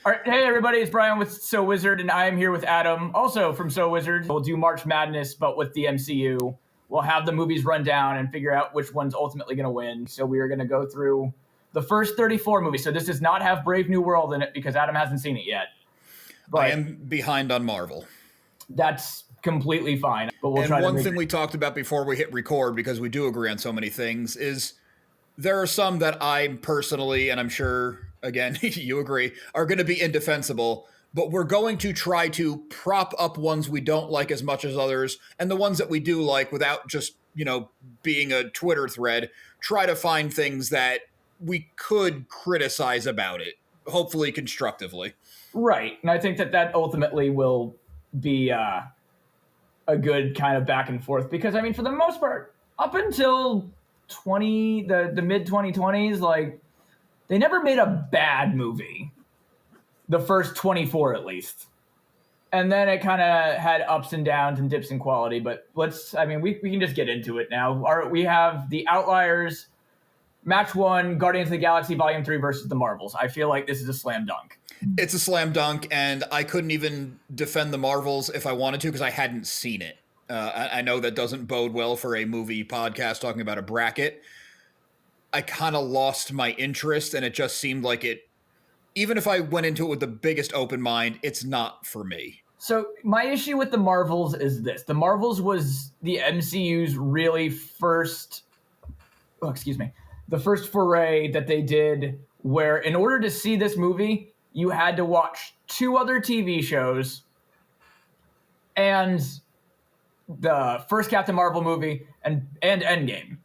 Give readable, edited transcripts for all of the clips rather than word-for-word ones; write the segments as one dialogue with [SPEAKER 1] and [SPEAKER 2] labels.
[SPEAKER 1] All right, hey everybody, it's Brian with So Wizard, and I am here with Adam, also from So Wizard. We'll do March Madness, but with the MCU. We'll have the movies run down and figure out which one's ultimately going to win. So we are going to go through the first 34 movies. So this does not have Brave New World in it because Adam hasn't seen it yet.
[SPEAKER 2] But I am behind on Marvel.
[SPEAKER 1] That's completely fine. But we'll try.
[SPEAKER 2] And one thing we talked about before we hit record, because we do agree on so many things, is there are some that I personally, and I'm sure, again, you agree, are going to be indefensible, but we're going to try to prop up ones we don't like as much as others, and the ones that we do like without just, being a Twitter thread, try to find things that we could criticize about it, hopefully constructively.
[SPEAKER 1] Right. And I think that ultimately will be a good kind of back and forth because, I mean, for the most part, up until the mid 2020s, like, they never made a bad movie. The first 24, at least. And then it kind of had ups and downs and dips in quality. But we can just get into it now. We have the Outliers, Match 1, Guardians of the Galaxy Volume 3 versus the Marvels. I feel like this is a slam dunk.
[SPEAKER 2] It's a slam dunk, and I couldn't even defend the Marvels if I wanted to because I hadn't seen it. I know that doesn't bode well for a movie podcast talking about a bracket. I kind of lost my interest, and it just seemed like it, even if I went into it with the biggest open mind, it's not for me.
[SPEAKER 1] So my issue with the Marvels is this. The Marvels was the MCU's really the first foray that they did where in order to see this movie, you had to watch 2 other TV shows and the first Captain Marvel movie and Endgame.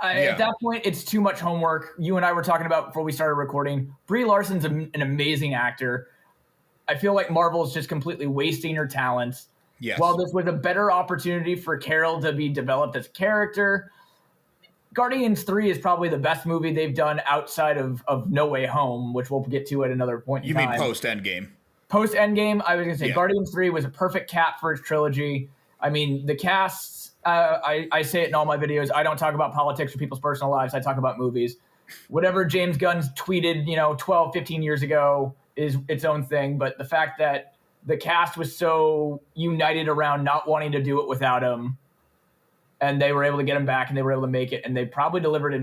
[SPEAKER 1] At that point, it's too much homework. You and I were talking about before we started recording. Brie Larson's an amazing actor. I feel like Marvel's just completely wasting her talents.
[SPEAKER 2] Yes.
[SPEAKER 1] While this was a better opportunity for Carol to be developed as a character, Guardians 3 is probably the best movie they've done outside of No Way Home, which we'll get to at another point in time.
[SPEAKER 2] You mean post-Endgame?
[SPEAKER 1] Post-Endgame, I was going to say Guardians 3 was a perfect cap for its trilogy. I mean, the casts, I say it in all my videos. I don't talk about politics or people's personal lives. I talk about movies. Whatever James Gunn tweeted, 12, 15 years ago is its own thing. But the fact that the cast was so united around not wanting to do it without him, and they were able to get him back and they were able to make it, and they probably delivered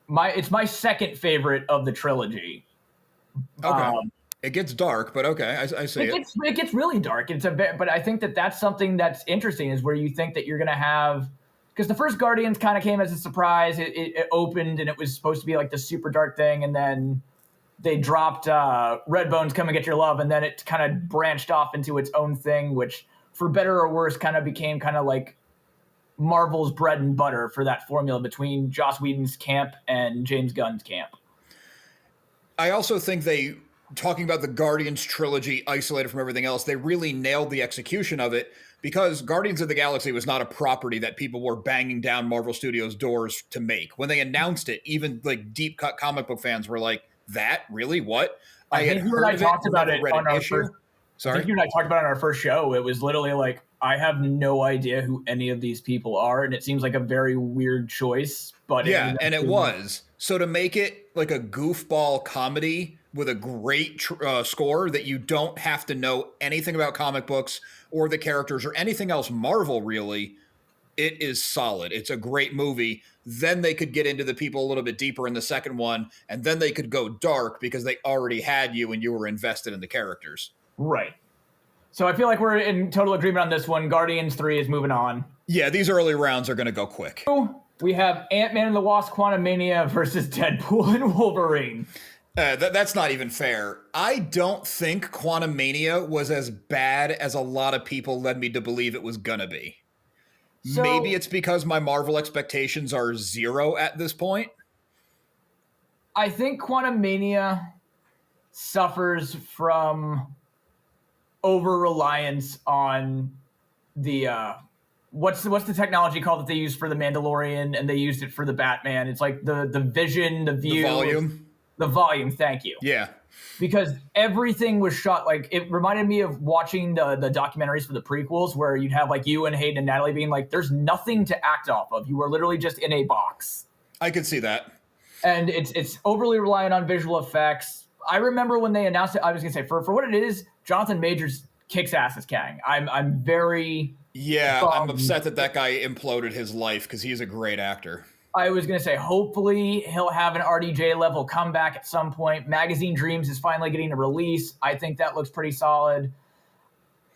[SPEAKER 1] it's my second favorite of the trilogy.
[SPEAKER 2] Okay. It gets dark, but okay, I see it.
[SPEAKER 1] It gets really dark. But I think that's something that's interesting is where you think that you're going to have, because the first Guardians kind of came as a surprise. It opened and it was supposed to be like the super dark thing, and then they dropped Redbone's Come and Get Your Love, and then it kind of branched off into its own thing, which for better or worse kind of became kind of like Marvel's bread and butter for that formula between Joss Whedon's camp and James Gunn's camp.
[SPEAKER 2] I also think talking about the Guardians trilogy isolated from everything else, they really nailed the execution of it because Guardians of the Galaxy was not a property that people were banging down Marvel Studios' doors to make. When they announced it, even like deep cut comic book fans were like, that? Really? What?
[SPEAKER 1] I think you and I talked about it on our first. I think you and I talked about it on our first show. It was literally like, I have no idea who any of these people are, and it seems like a very weird choice. But
[SPEAKER 2] it was. So to make it like a goofball comedy with a great score that you don't have to know anything about comic books or the characters or anything else Marvel, really, it is solid. It's a great movie. Then they could get into the people a little bit deeper in the second one, and then they could go dark because they already had you and you were invested in the characters.
[SPEAKER 1] Right. So I feel like we're in total agreement on this one. Guardians 3 is moving on.
[SPEAKER 2] Yeah, these early rounds are going to go quick.
[SPEAKER 1] We have Ant-Man and the Wasp: Quantumania versus Deadpool and Wolverine.
[SPEAKER 2] That's not even fair. I don't think Quantumania was as bad as a lot of people led me to believe it was gonna be. So, maybe it's because my Marvel expectations are 0 at this point.
[SPEAKER 1] I think Quantumania suffers from over-reliance on the what's the technology called that they used for the Mandalorian and they used it for the Batman? It's like the vision, the view.
[SPEAKER 2] The volume.
[SPEAKER 1] The volume, thank you.
[SPEAKER 2] Yeah.
[SPEAKER 1] Because everything was shot, like, it reminded me of watching the documentaries for the prequels where you'd have, like, you and Hayden and Natalie being like, there's nothing to act off of. You were literally just in a box.
[SPEAKER 2] I could see that.
[SPEAKER 1] And it's overly reliant on visual effects. I remember when they announced it, I was going to say, for what it is, Jonathan Majors kicks ass as Kang. I'm very
[SPEAKER 2] Yeah, I'm
[SPEAKER 1] bummed.
[SPEAKER 2] upset that guy imploded his life because he's a great actor.
[SPEAKER 1] I was going to say, hopefully he'll have an RDJ level comeback at some point. Magazine Dreams is finally getting a release. I think that looks pretty solid.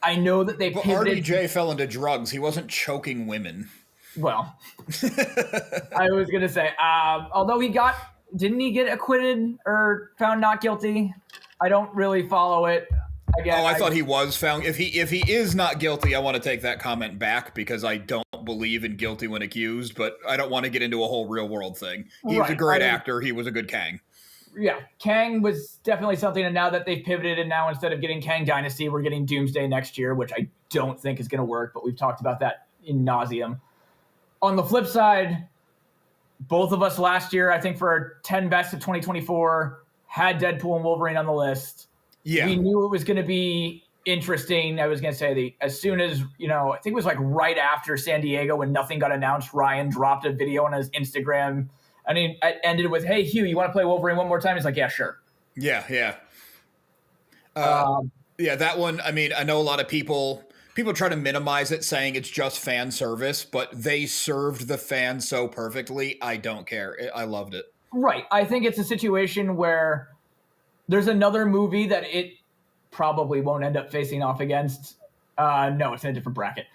[SPEAKER 1] I know that they
[SPEAKER 2] But
[SPEAKER 1] pivoted.
[SPEAKER 2] RDJ fell into drugs. He wasn't choking women.
[SPEAKER 1] Well, I was going to say, although didn't he get acquitted or found not guilty? I don't really follow it.
[SPEAKER 2] I thought he was found. If he is not guilty, I want to take that comment back because I don't believe in guilty when accused, but I don't want to get into a whole real world thing. He was a great actor. He was a good Kang.
[SPEAKER 1] Yeah, Kang was definitely something, and now that they've pivoted, and now instead of getting Kang Dynasty, we're getting Doomsday next year, which I don't think is going to work, but we've talked about that in nauseum. On the flip side, both of us last year, I think for our 10 best of 2024, had Deadpool and Wolverine on the list.
[SPEAKER 2] Yeah.
[SPEAKER 1] We knew it was going to be interesting. I was going to say as soon as, I think it was like right after San Diego when nothing got announced, Ryan dropped a video on his Instagram. I mean, I ended with, "Hey, Hugh, you want to play Wolverine one more time?" He's like, "Yeah, sure."
[SPEAKER 2] Yeah. Yeah, that one, I mean, I know a lot of people try to minimize it saying it's just fan service, but they served the fans so perfectly. I don't care. I loved it.
[SPEAKER 1] Right. I think it's a situation where there's another movie that it probably won't end up facing off against. No, it's in a different bracket.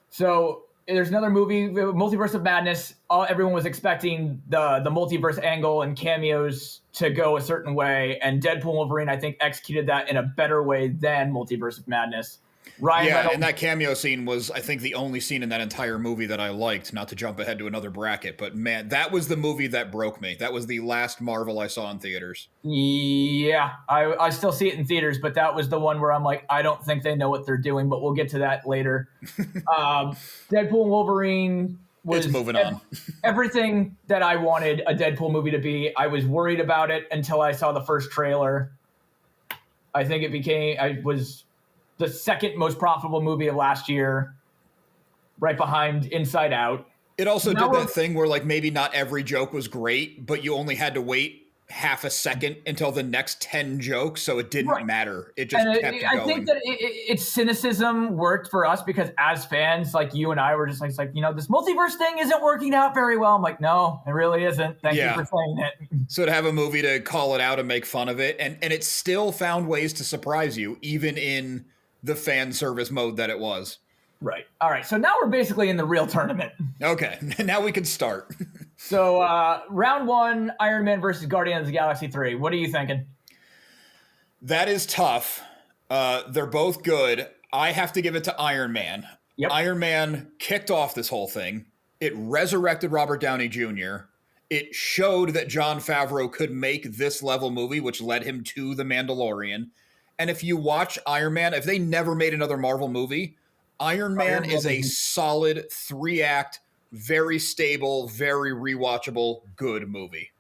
[SPEAKER 1] So there's another movie, Multiverse of Madness. Everyone was expecting the multiverse angle and cameos to go a certain way, and Deadpool and Wolverine, I think, executed that in a better way than Multiverse of Madness. Ryan Reynolds,
[SPEAKER 2] and that cameo scene was, I think, the only scene in that entire movie that I liked, not to jump ahead to another bracket, but man, that was the movie that broke me. That was the last Marvel I saw in theaters.
[SPEAKER 1] Yeah, I still see it in theaters, but that was the one where I'm like, I don't think they know what they're doing, but we'll get to that later. Deadpool and Wolverine was
[SPEAKER 2] it's moving on.
[SPEAKER 1] Everything that I wanted a Deadpool movie to be. I was worried about it until I saw the first trailer. I think I was the second most profitable movie of last year, right behind Inside Out.
[SPEAKER 2] It also did that thing where, like, maybe not every joke was great, but you only had to wait half a second until the next 10 jokes, so it didn't matter. It just kept going.
[SPEAKER 1] I think that its cynicism worked for us because as fans, like you and I were just like, this multiverse thing isn't working out very well. I'm like, no, it really isn't. Thank you for saying it.
[SPEAKER 2] So to have a movie to call it out and make fun of it, and it still found ways to surprise you, even in the fan service mode that it was.
[SPEAKER 1] Right. All right. So now we're basically in the real tournament.
[SPEAKER 2] Okay. Now we can start.
[SPEAKER 1] So round one, Iron Man versus Guardians of the Galaxy 3. What are you thinking?
[SPEAKER 2] That is tough. They're both good. I have to give it to Iron Man.
[SPEAKER 1] Yep.
[SPEAKER 2] Iron Man kicked off this whole thing. It resurrected Robert Downey Jr. It showed that Jon Favreau could make this level movie, which led him to The Mandalorian. And if you watch Iron Man, if they never made another Marvel movie, Iron Man is a solid 3-act, very stable, very rewatchable, good movie.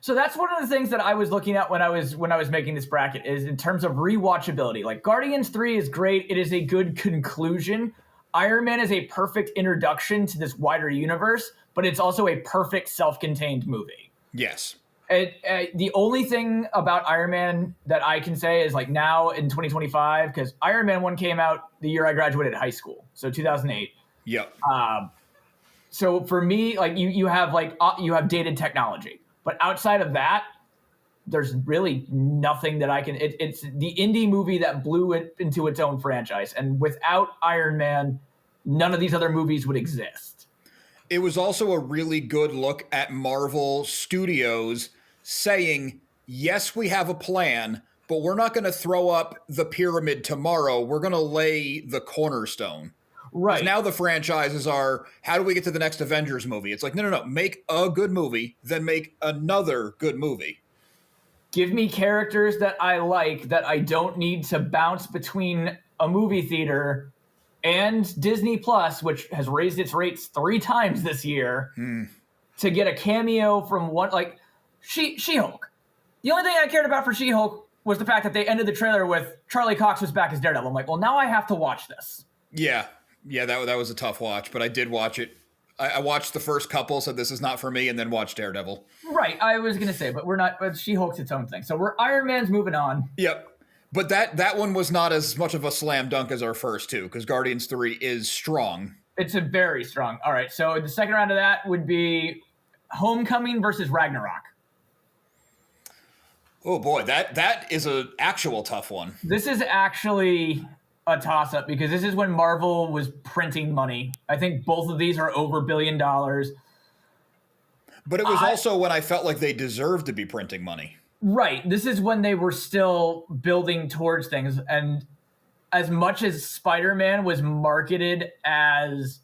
[SPEAKER 1] So that's one of the things that I was looking at when I was making this bracket is in terms of rewatchability. Like Guardians 3 is great. It is a good conclusion. Iron Man is a perfect introduction to this wider universe, but it's also a perfect self-contained movie.
[SPEAKER 2] Yes.
[SPEAKER 1] The only thing about Iron Man that I can say is like now in 2025, because Iron Man 1 came out the year I graduated high school, so 2008.
[SPEAKER 2] Yep.
[SPEAKER 1] So for me, like you have dated technology, but outside of that, there's really nothing that I can. It's the indie movie that blew it into its own franchise, and without Iron Man, none of these other movies would exist.
[SPEAKER 2] It was also a really good look at Marvel Studios saying, yes, we have a plan, but we're not going to throw up the pyramid tomorrow. We're going to lay the cornerstone.
[SPEAKER 1] Right.
[SPEAKER 2] Now the franchises are, how do we get to the next Avengers movie? It's like, no. Make a good movie, then make another good movie.
[SPEAKER 1] Give me characters that I like that I don't need to bounce between a movie theater and Disney Plus, which has raised its rates 3 times this year, to get a cameo from one, like She-Hulk. The only thing I cared about for She-Hulk was the fact that they ended the trailer with Charlie Cox was back as Daredevil. I'm like, well, now I have to watch this.
[SPEAKER 2] Yeah, that was a tough watch, but I did watch it. I watched the first couple, said this is not for me, and then watched Daredevil.
[SPEAKER 1] Right, I was gonna say, but we're not. But She-Hulk's its own thing. So we're Iron Man's moving on.
[SPEAKER 2] Yep. But that one was not as much of a slam dunk as our first two, because Guardians 3 is strong.
[SPEAKER 1] It's a very strong. All right, so the second round of that would be Homecoming versus Ragnarok.
[SPEAKER 2] Oh boy, that is an actual tough one.
[SPEAKER 1] This is actually a toss-up because this is when Marvel was printing money. I think both of these are over $1 billion.
[SPEAKER 2] But it was also when I felt like they deserved to be printing money.
[SPEAKER 1] Right. This is when they were still building towards things. And as much as Spider-Man was marketed as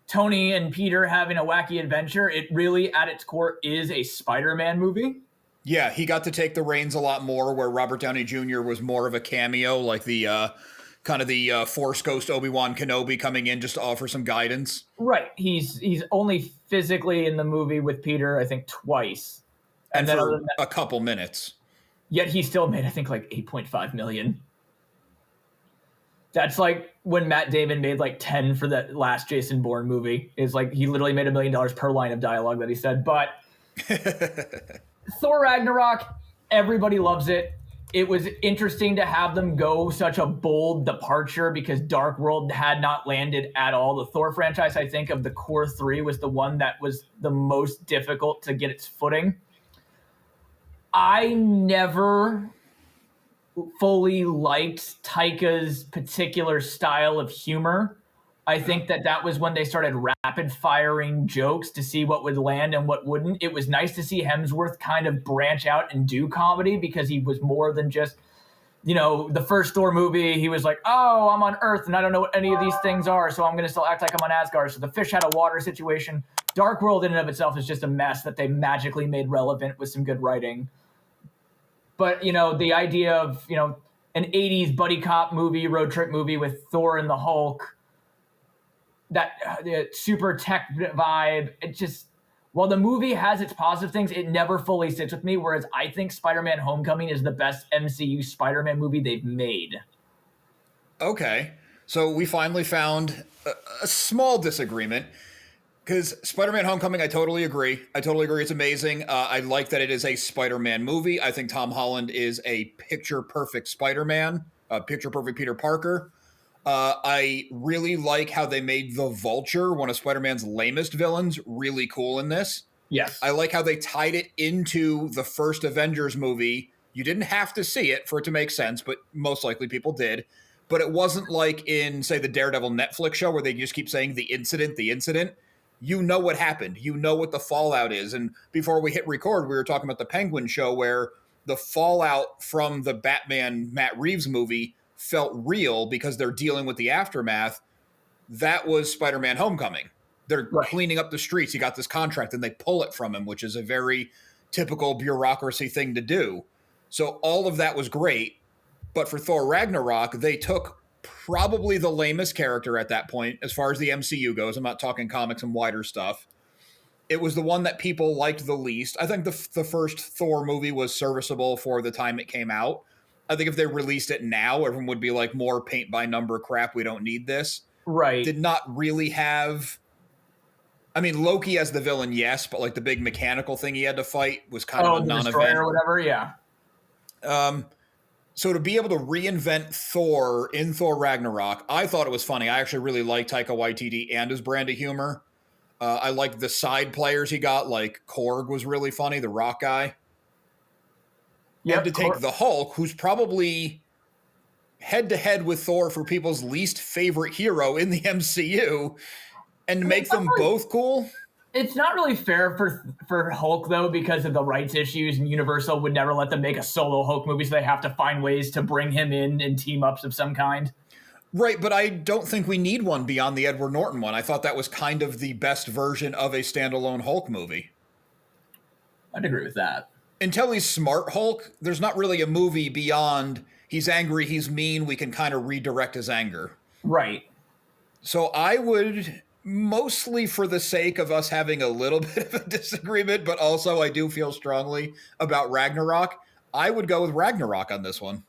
[SPEAKER 1] Tony and Peter having a wacky adventure, it really, at its core, is a Spider-Man movie.
[SPEAKER 2] Yeah, he got to take the reins a lot more, where Robert Downey Jr. was more of a cameo, like the kind of the Force Ghost Obi-Wan Kenobi coming in just to offer some guidance.
[SPEAKER 1] Right. He's only physically in the movie with Peter, I think, twice.
[SPEAKER 2] And then for a couple minutes.
[SPEAKER 1] Yet he still made, I think, like $8.5 million. That's like when Matt Damon made like 10 for that last Jason Bourne movie. Is like he literally made $1 million per line of dialogue that he said. But Thor Ragnarok, everybody loves it. It was interesting to have them go such a bold departure because Dark World had not landed at all. The Thor franchise, I think, of the core three was the one that was the most difficult to get its footing. I never fully liked Taika's particular style of humor. I think that was when they started rapid firing jokes to see what would land and what wouldn't. It was nice to see Hemsworth kind of branch out and do comedy because he was more than just, the first Thor movie. He was like, oh, I'm on Earth and I don't know what any of these things are, so I'm going to still act like I'm on Asgard. So the fish had a water situation. Dark World in and of itself is just a mess that they magically made relevant with some good writing. But, the idea of, an 80s buddy cop movie, road trip movie with Thor and the Hulk, that super tech vibe, it just, while the movie has its positive things, it never fully sits with me, whereas I think Spider-Man Homecoming is the best MCU Spider-Man movie they've made.
[SPEAKER 2] Okay. So we finally found a small disagreement. Because Spider-Man Homecoming, I totally agree. It's amazing. I like that it is a Spider-Man movie. I think Tom Holland is a picture-perfect Spider-Man, picture-perfect Peter Parker. I really like how they made the Vulture, one of Spider-Man's lamest villains, really cool in this.
[SPEAKER 1] Yes.
[SPEAKER 2] I like how they tied it into the first Avengers movie. You didn't have to see it for it to make sense, but most likely people did. But it wasn't like in, say, the Daredevil Netflix show where they just keep saying the incident. You know what happened. You know what the fallout is. And before we hit record, we were talking about the Penguin show where the fallout from the Batman Matt Reeves movie felt real because they're dealing with the aftermath. That was Spider-Man Homecoming. They're cleaning up the streets. He got this contract and they pull it from him, which is a very typical bureaucracy thing to do. So all of that was great. But for Thor Ragnarok, they took probably the lamest character at that point, as far as the MCU goes. I'm not talking comics and wider stuff. It was the one that people liked the least. I think the first Thor movie was serviceable for the time it came out. I think if they released it now, everyone would be like, more paint by number crap. We don't need this.
[SPEAKER 1] Right.
[SPEAKER 2] Did not really have... I mean, Loki as the villain, yes, but like the big mechanical thing he had to fight was kind of a non-event.
[SPEAKER 1] Or whatever, yeah.
[SPEAKER 2] So to be able to reinvent Thor in Thor Ragnarok, I thought it was funny. I actually really liked Taika Waititi and his brand of humor. I liked the side players he got, like Korg was really funny, the rock guy. Yep, and to take the Hulk, who's probably head-to-head with Thor for people's least favorite hero in the MCU, and make them both cool.
[SPEAKER 1] It's not really fair for Hulk, though, because of the rights issues, and Universal would never let them make a solo Hulk movie, so they have to find ways to bring him in team-ups of some kind.
[SPEAKER 2] Right, but I don't think we need one beyond the Edward Norton one. I thought that was kind of the best version of a standalone Hulk movie.
[SPEAKER 1] I'd agree with that.
[SPEAKER 2] Until he's Smart Hulk, there's not really a movie beyond he's angry, he's mean, we can kind of redirect his anger.
[SPEAKER 1] Right.
[SPEAKER 2] So I would... mostly for the sake of us having a little bit of a disagreement, but also I do feel strongly about Ragnarok, I would go with Ragnarok on this one.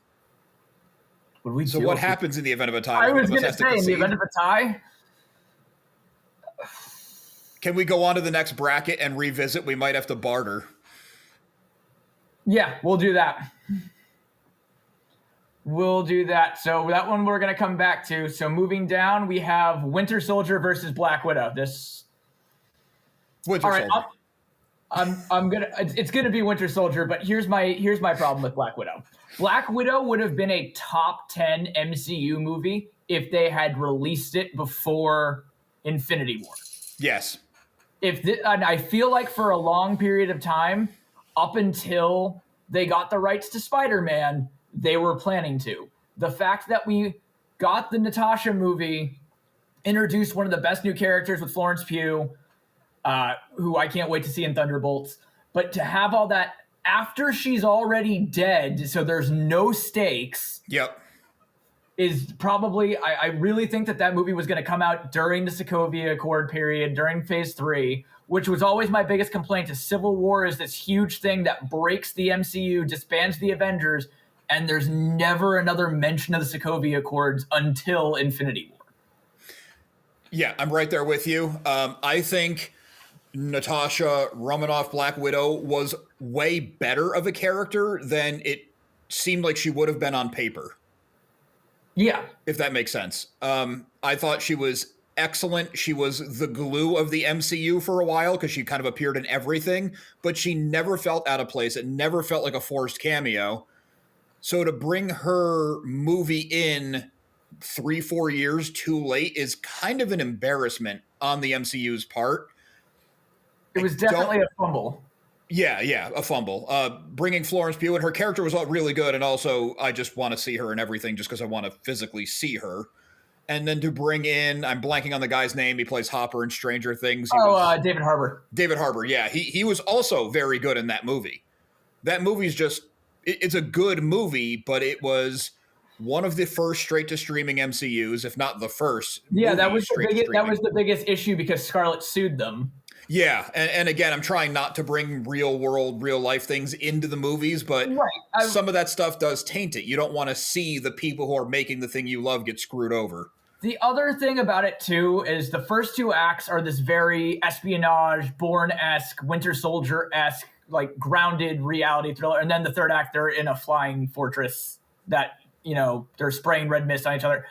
[SPEAKER 2] So what happens in the event of a tie?
[SPEAKER 1] I was going to say, in the event of a tie?
[SPEAKER 2] Can we go on to the next bracket and revisit? We might have to barter.
[SPEAKER 1] Yeah, we'll do that. We'll do that. So that one we're going to come back to. So moving down, we have Winter Soldier versus Black Widow.
[SPEAKER 2] Winter
[SPEAKER 1] All right,
[SPEAKER 2] Soldier.
[SPEAKER 1] I'm gonna. It's gonna be Winter Soldier, but here's my problem with Black Widow. Black Widow would have been a top 10 MCU movie if they had released it before Infinity War.
[SPEAKER 2] Yes.
[SPEAKER 1] And I feel like for a long period of time, up until they got the rights to Spider-Man, they were planning to. The fact that we got the Natasha movie, introduced one of the best new characters with Florence Pugh, who I can't wait to see in Thunderbolts, but to have all that after she's already dead, so there's no stakes.
[SPEAKER 2] Yep.
[SPEAKER 1] Is probably, I really think that movie was going to come out during the Sokovia Accord period, during Phase 3, which was always my biggest complaint. Is Civil War is this huge thing that breaks the MCU, disbands the Avengers, and there's never another mention of the Sokovia Accords until Infinity War.
[SPEAKER 2] Yeah, I'm right there with you. I think Natasha Romanoff Black Widow was way better of a character than it seemed like she would have been on paper.
[SPEAKER 1] Yeah.
[SPEAKER 2] If that makes sense. I thought she was excellent. She was the glue of the MCU for a while because she kind of appeared in everything, but she never felt out of place. It never felt like a forced cameo. So to bring her movie in 3-4 years too late is kind of an embarrassment on the MCU's part.
[SPEAKER 1] It was definitely a fumble.
[SPEAKER 2] Yeah, a fumble. Bringing Florence Pugh, and her character was really good, and also I just want to see her and everything just because I want to physically see her. And then to bring in, I'm blanking on the guy's name, he plays Hopper in Stranger Things.
[SPEAKER 1] David Harbour.
[SPEAKER 2] David Harbour, yeah. He was also very good in that movie. That movie's just, it's a good movie, but it was one of the first straight-to-streaming MCUs, if not the first.
[SPEAKER 1] Yeah, that was the biggest issue because Scarlett sued them.
[SPEAKER 2] Yeah, and again, I'm trying not to bring real life things into the movies, but some of that stuff does taint it. You don't want to see the people who are making the thing you love get screwed over.
[SPEAKER 1] The other thing about it, too, is the first two acts are this very espionage, Bourne-esque, Winter Soldier-esque, like, grounded reality thriller. And then the third act, they're in a flying fortress that, they're spraying red mist on each other.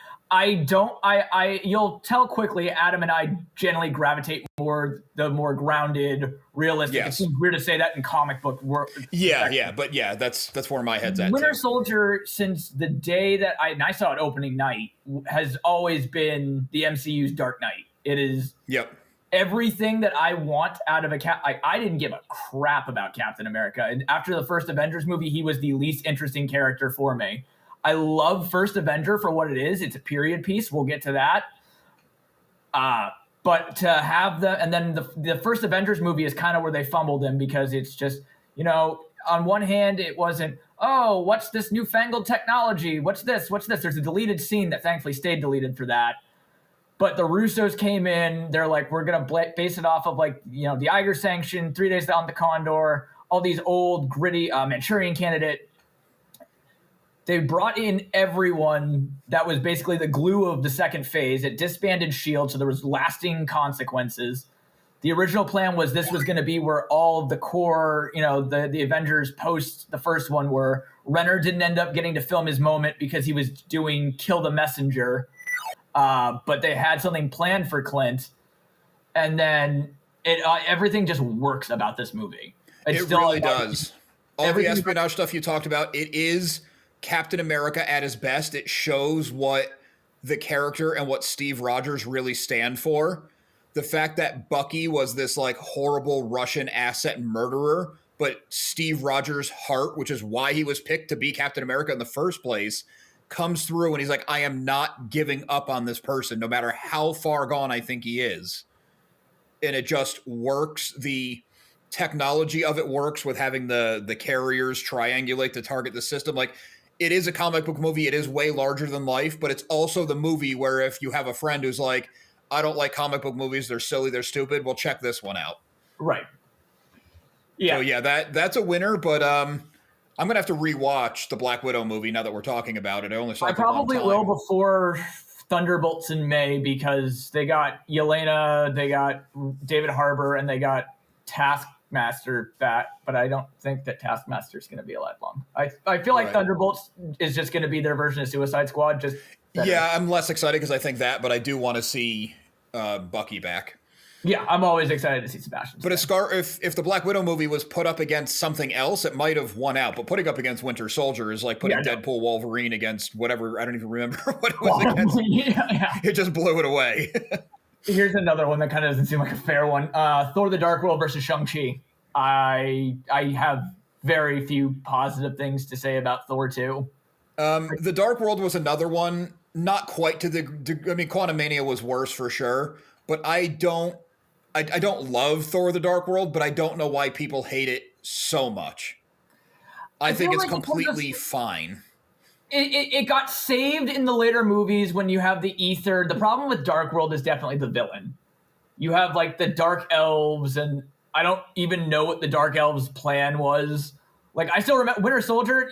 [SPEAKER 1] You'll tell quickly, Adam and I generally gravitate the more grounded, realistic.
[SPEAKER 2] Yes.
[SPEAKER 1] It seems weird to say that in comic book world.
[SPEAKER 2] Yeah, but yeah, that's where my head's at.
[SPEAKER 1] Winter
[SPEAKER 2] too.
[SPEAKER 1] Soldier, since the day that I saw it opening night, has always been the MCU's Dark Knight. It is everything that I want out of I didn't give a crap about Captain America. And after the first Avengers movie, he was the least interesting character for me. I love First Avenger for what it is. It's a period piece. We'll get to that. But to have and then the first Avengers movie is kind of where they fumbled him because it's just, on one hand, it wasn't, oh, what's this newfangled technology? What's this? There's a deleted scene that thankfully stayed deleted for that. But the Russos came in. They're like, we're going to base it off of the Iger Sanction, 3 Days Down the Condor, all these old gritty Manchurian Candidate. They brought in everyone that was basically the glue of the second phase. It disbanded S.H.I.E.L.D., so there was lasting consequences. The original plan was this was going to be where all of the core, the Avengers post the first one were. Renner didn't end up getting to film his moment because he was doing Kill the Messenger. But they had something planned for Clint. And then everything just works about this movie.
[SPEAKER 2] It really does. All the espionage stuff you talked about, it is Captain America at his best. It shows what the character and what Steve Rogers really stand for. The fact that Bucky was this horrible Russian asset murderer, but Steve Rogers' heart, which is why he was picked to be Captain America in the first place, comes through and he's like, I am not giving up on this person, no matter how far gone I think he is. And it just works. The technology of it works with having the carriers triangulate to target the system. It is a comic book movie. It is way larger than life, but it's also the movie where if you have a friend who's like, I don't like comic book movies, they're silly, they're stupid, well, check this one out.
[SPEAKER 1] Right. Yeah.
[SPEAKER 2] So yeah, that's a winner, but I'm going to have to rewatch the Black Widow movie now that we're talking about it. I
[SPEAKER 1] probably will before Thunderbolts in May because they got Yelena, they got David Harbour, and they got Taskmaster bat, but I don't think that Taskmaster is going to be alive long. I feel like
[SPEAKER 2] Right.
[SPEAKER 1] Thunderbolts is just going to be their version of Suicide Squad. Just better.
[SPEAKER 2] Yeah, I'm less excited because I think that, but I do want to see Bucky back.
[SPEAKER 1] Yeah, I'm always excited to see Sebastian.
[SPEAKER 2] But if the Black Widow movie was put up against something else, it might have won out. But putting up against Winter Soldier is like putting Deadpool Wolverine against whatever. I don't even remember what it was against.
[SPEAKER 1] Yeah.
[SPEAKER 2] It just blew it away.
[SPEAKER 1] Here's another one that kind of doesn't seem like a fair one. Thor: The Dark World versus Shang-Chi. I have very few positive things to say about Thor 2.
[SPEAKER 2] The Dark World was another one, not quite to the. I mean, Quantumania was worse for sure, but I don't love Thor: The Dark World, but I don't know why people hate it so much. I think it's completely fine.
[SPEAKER 1] It got saved in the later movies when you have the ether. The problem with Dark World is definitely the villain. You have like the Dark Elves, and I don't even know what the Dark Elves' plan was. Like, I still remember Winter Soldier,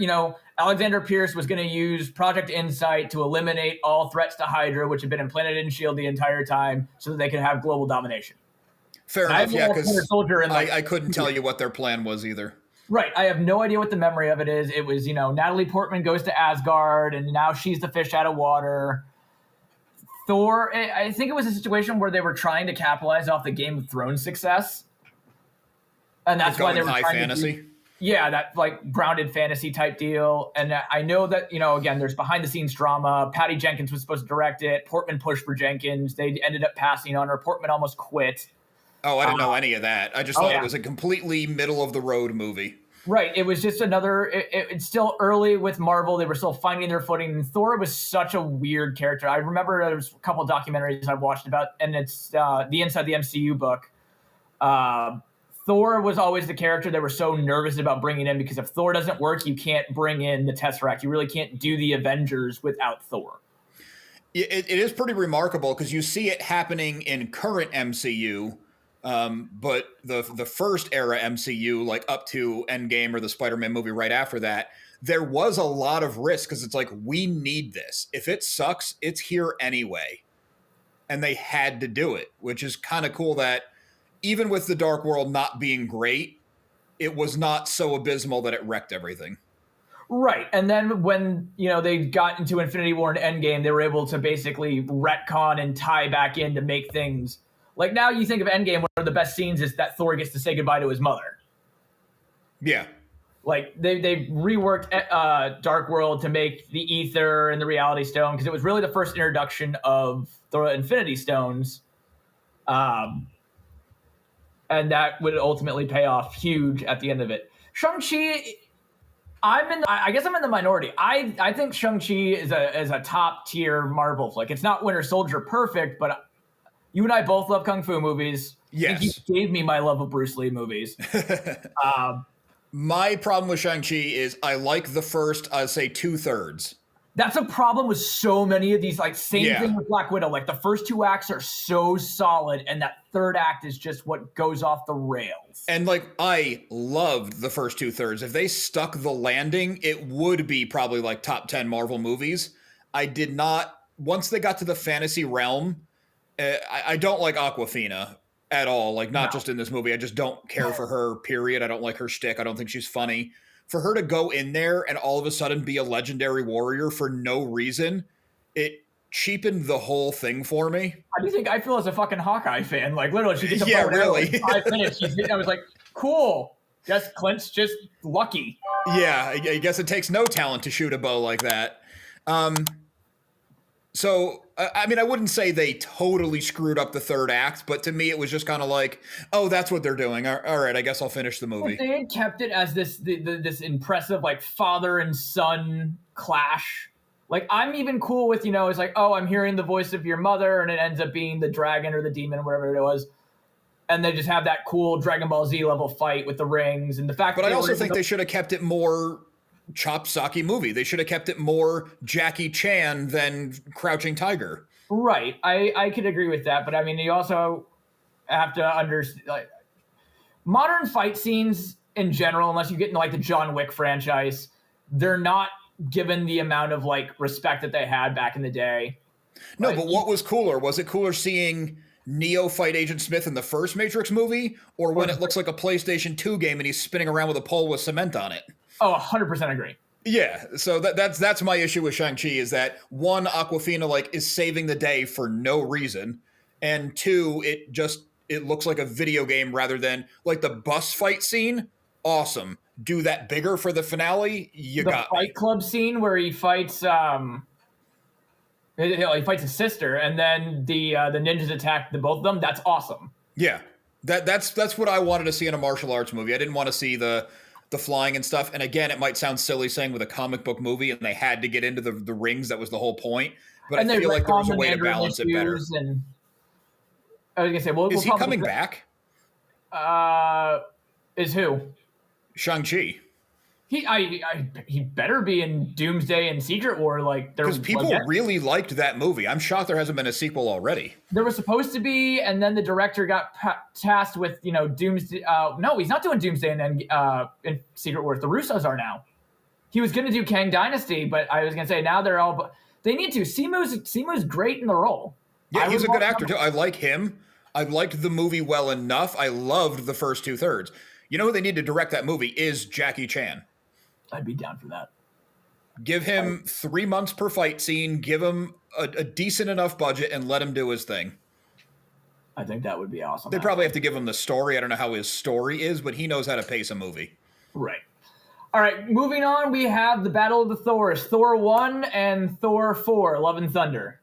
[SPEAKER 1] Alexander Pierce was going to use Project Insight to eliminate all threats to Hydra, which had been implanted in S.H.I.E.L.D. the entire time, so that they could have global domination.
[SPEAKER 2] Fair enough, yeah, because I couldn't tell you what their plan was either.
[SPEAKER 1] Right, I have no idea what the memory of it is. It was, Natalie Portman goes to Asgard, and now she's the fish out of water. Thor, I think it was a situation where they were trying to capitalize off the Game of Thrones success. And that's why they were
[SPEAKER 2] high
[SPEAKER 1] trying
[SPEAKER 2] fantasy.
[SPEAKER 1] to do, that like grounded fantasy type deal. And I know that, again, there's behind the scenes drama. Patty Jenkins was supposed to direct it. Portman pushed for Jenkins. They ended up passing on her. Portman almost quit.
[SPEAKER 2] Oh, I didn't know any of that. I just thought it was a completely middle of the road movie.
[SPEAKER 1] Right. It was just another. It's still early with Marvel. They were still finding their footing. And Thor was such a weird character. I remember there was a couple of documentaries I've watched about, and it's the Inside the MCU book. Thor was always the character they were so nervous about bringing in, because if Thor doesn't work, you can't bring in the Tesseract. You really can't do the Avengers without Thor.
[SPEAKER 2] It is pretty remarkable because you see it happening in current MCU. But the first era MCU, like up to Endgame or the Spider-Man movie right after that, there was a lot of risk because it's like, we need this. If it sucks, it's here anyway. And they had to do it, which is kind of cool that even with the Dark World not being great, it was not so abysmal that it wrecked everything.
[SPEAKER 1] Right. And then when, they got into Infinity War and Endgame, they were able to basically retcon and tie back in to make things. Like, now you think of Endgame, one of the best scenes is that Thor gets to say goodbye to his mother.
[SPEAKER 2] Yeah.
[SPEAKER 1] Like, they reworked Dark World to make the Ether and the Reality Stone, because it was really the first introduction of the Infinity Stones. And that would ultimately pay off huge at the end of it. Shang-Chi, I guess I'm in the minority. I think Shang-Chi is a top-tier Marvel flick. It's not Winter Soldier perfect, but you and I both love Kung Fu movies.
[SPEAKER 2] Yes.
[SPEAKER 1] You gave me my love of Bruce Lee movies.
[SPEAKER 2] My problem with Shang-Chi is I like the first, I'd say 2/3.
[SPEAKER 1] That's a problem with so many of these, like, same thing with Black Widow. Like, the first 2 acts are so solid, and that third act is just what goes off the rails.
[SPEAKER 2] And, like, I loved the first 2/3. If they stuck the landing, it would be probably, like, top 10 Marvel movies. I did not, once they got to the fantasy realm, I don't like Awkwafina at all. Like, not just in this movie. I just don't care for her, period. I don't like her shtick. I don't think she's funny. For her to go in there and all of a sudden be a legendary warrior for no reason, it cheapened the whole thing for me.
[SPEAKER 1] How do you think I feel as a fucking Hawkeye fan? Like, literally, she gets a
[SPEAKER 2] really.
[SPEAKER 1] In 5 minutes. I was like, cool. Guess Clint's just lucky.
[SPEAKER 2] Yeah, I guess it takes no talent to shoot a bow like that. So, I mean, I wouldn't say they totally screwed up the third act, but to me, it was just kind of like, oh, that's what they're doing. All right, I guess I'll finish the movie.
[SPEAKER 1] If they had kept it as this impressive, like, father and son clash. Like, I'm even cool with, it's like, oh, I'm hearing the voice of your mother, and it ends up being the dragon or the demon, whatever it was. And they just have that cool Dragon Ball Z level fight with the rings and the fact.
[SPEAKER 2] But I also think they should have kept it more Chop Socky movie. They should have kept it more Jackie Chan than Crouching Tiger.
[SPEAKER 1] Right. I could agree with that. But I mean, you also have to understand, like, modern fight scenes in general, unless you get into like the John Wick franchise, they're not given the amount of like respect that they had back in the day.
[SPEAKER 2] No, but what was cooler? Was it cooler seeing Neo fight Agent Smith in the first Matrix movie, or when it looks like a PlayStation 2 game and he's spinning around with a pole with cement on it.
[SPEAKER 1] Oh, 100% agree.
[SPEAKER 2] Yeah, so that's my issue with Shang-Chi is that one, Aquafina like is saving the day for no reason, and two, it looks like a video game rather than like the bus fight scene. Awesome, do that bigger for the finale. You got
[SPEAKER 1] the Fight Club scene where he fights he fights his sister, and then the ninjas attack the both of them. That's awesome.
[SPEAKER 2] Yeah, that's what I wanted to see in a martial arts movie. I didn't want to see the flying and stuff. And again, it might sound silly saying with a comic book movie and they had to get into the rings. That was the whole point. But
[SPEAKER 1] and
[SPEAKER 2] I feel like there was a way to
[SPEAKER 1] Mandarin
[SPEAKER 2] balance it better.
[SPEAKER 1] And I was gonna say, well,
[SPEAKER 2] is he coming back?
[SPEAKER 1] Is who?
[SPEAKER 2] Shang-Chi.
[SPEAKER 1] He better be in Doomsday and Secret War. Like,
[SPEAKER 2] because people really liked that movie. I'm shocked there hasn't been a sequel already.
[SPEAKER 1] There was supposed to be, and then the director got tasked with, Doomsday. No, he's not doing Doomsday and in Secret Wars. The Russos are now. He was going to do Kang Dynasty, but I was going to say now they're all. They need to. Simu's great in the role.
[SPEAKER 2] Yeah, he's a good actor too. I like him. I liked the movie well enough. I loved the first 2/3. You know who they need to direct that movie is Jackie Chan.
[SPEAKER 1] I'd be down for that.
[SPEAKER 2] Give him 3 months per fight scene, give him a decent enough budget, and let him do his thing.
[SPEAKER 1] I think that would be awesome.
[SPEAKER 2] They probably have to give him the story. I don't know how his story is, but he knows how to pace a movie.
[SPEAKER 1] Right. All right, moving on, we have the Battle of the Thors, Thor 1 and Thor 4, Love and Thunder.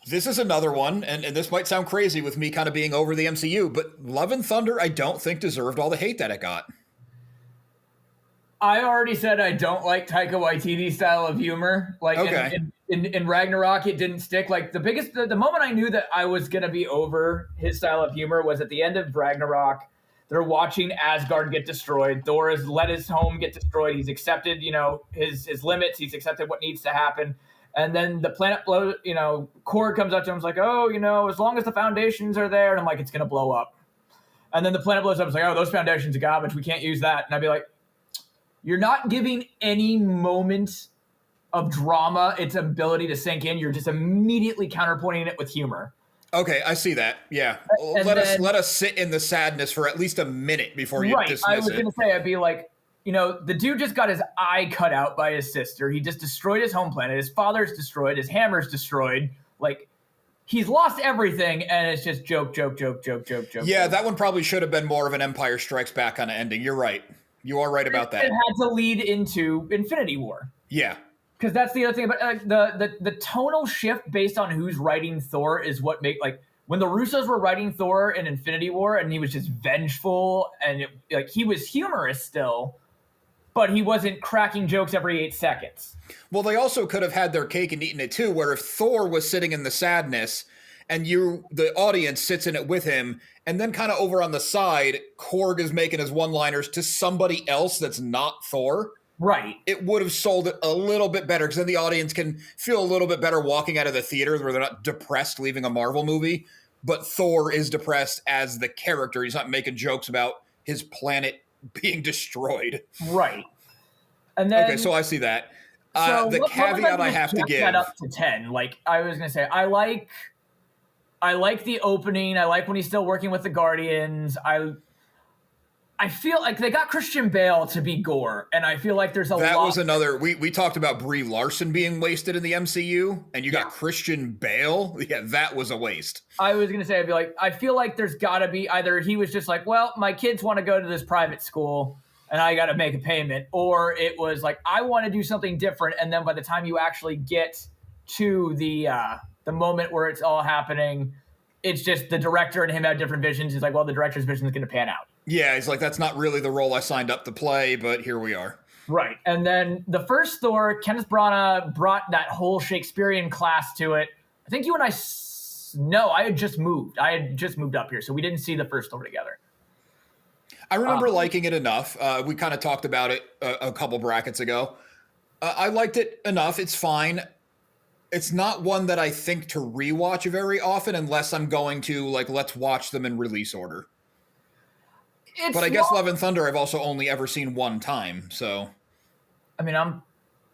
[SPEAKER 2] This is another one, and this might sound crazy with me kind of being over the MCU, but Love and Thunder I don't think deserved all the hate that it got.
[SPEAKER 1] I already said I don't like Taika Waititi's style of humor. Like,
[SPEAKER 2] okay.
[SPEAKER 1] in Ragnarok, it didn't stick. Like, the moment I knew that I was going to be over his style of humor was at the end of Ragnarok. They're watching Asgard get destroyed. Thor has let his home get destroyed. He's accepted, his limits. He's accepted what needs to happen. And then the planet blows, Korg comes up to him and is like, oh, as long as the foundations are there. And I'm like, it's going to blow up. And then the planet blows up. It's like, oh, those foundations are garbage. We can't use that. And I'd be like, you're not giving any moment of drama its ability to sink in. You're just immediately counterpointing it with humor.
[SPEAKER 2] Okay, I see that. Yeah. Let us sit in the sadness for at least a minute before you dismiss it.
[SPEAKER 1] I was going to say, I'd be like, the dude just got his eye cut out by his sister. He just destroyed his home planet. His father's destroyed. His hammer's destroyed. Like, he's lost everything, and it's just joke.
[SPEAKER 2] Yeah, that one probably should have been more of an Empire Strikes Back kind of ending. You're right. You are right about that.
[SPEAKER 1] It had to lead into Infinity War.
[SPEAKER 2] Yeah.
[SPEAKER 1] Because that's the other thing about the tonal shift based on who's writing Thor is what when the Russos were writing Thor in Infinity War and he was just vengeful and he was humorous still, but he wasn't cracking jokes every 8 seconds.
[SPEAKER 2] Well, they also could have had their cake and eaten it too, where if Thor was sitting in the sadness and the audience sits in it with him, and then kind of over on the side, Korg is making his one-liners to somebody else that's not Thor.
[SPEAKER 1] Right.
[SPEAKER 2] It would have sold it a little bit better because then the audience can feel a little bit better walking out of the theater where they're not depressed leaving a Marvel movie. But Thor is depressed as the character. He's not making jokes about his planet being destroyed.
[SPEAKER 1] Right. And then,
[SPEAKER 2] okay, so I see that. The caveat I have to give.
[SPEAKER 1] That up to 10. Like, I was going to say, I like the opening. I like when he's still working with the Guardians. I feel like they got Christian Bale to be Gore, and I feel like there's a lot.
[SPEAKER 2] That was another. We talked about Brie Larson being wasted in the MCU, and you got Christian Bale. Yeah, that was a waste.
[SPEAKER 1] I was going to say, I feel like there's got to be either he was just like, well, my kids want to go to this private school, and I got to make a payment, or it was like, I want to do something different, and then by the time you actually get to the moment where it's all happening, it's just the director and him have different visions. He's like, well, the director's vision is going to pan out.
[SPEAKER 2] Yeah, he's like, that's not really the role I signed up to play, but here we are.
[SPEAKER 1] Right. And then the first Thor, Kenneth Branagh brought that whole Shakespearean class to it. I think you and I... No, I had just moved. Up here, so we didn't see the first Thor together.
[SPEAKER 2] I remember liking it enough. We kind of talked about it a couple brackets ago. I liked it enough. It's fine. It's not one that I think to rewatch very often unless I'm going to, let's watch them in release order. But I guess Love and Thunder I've also only ever seen one time, so.
[SPEAKER 1] I mean, I'm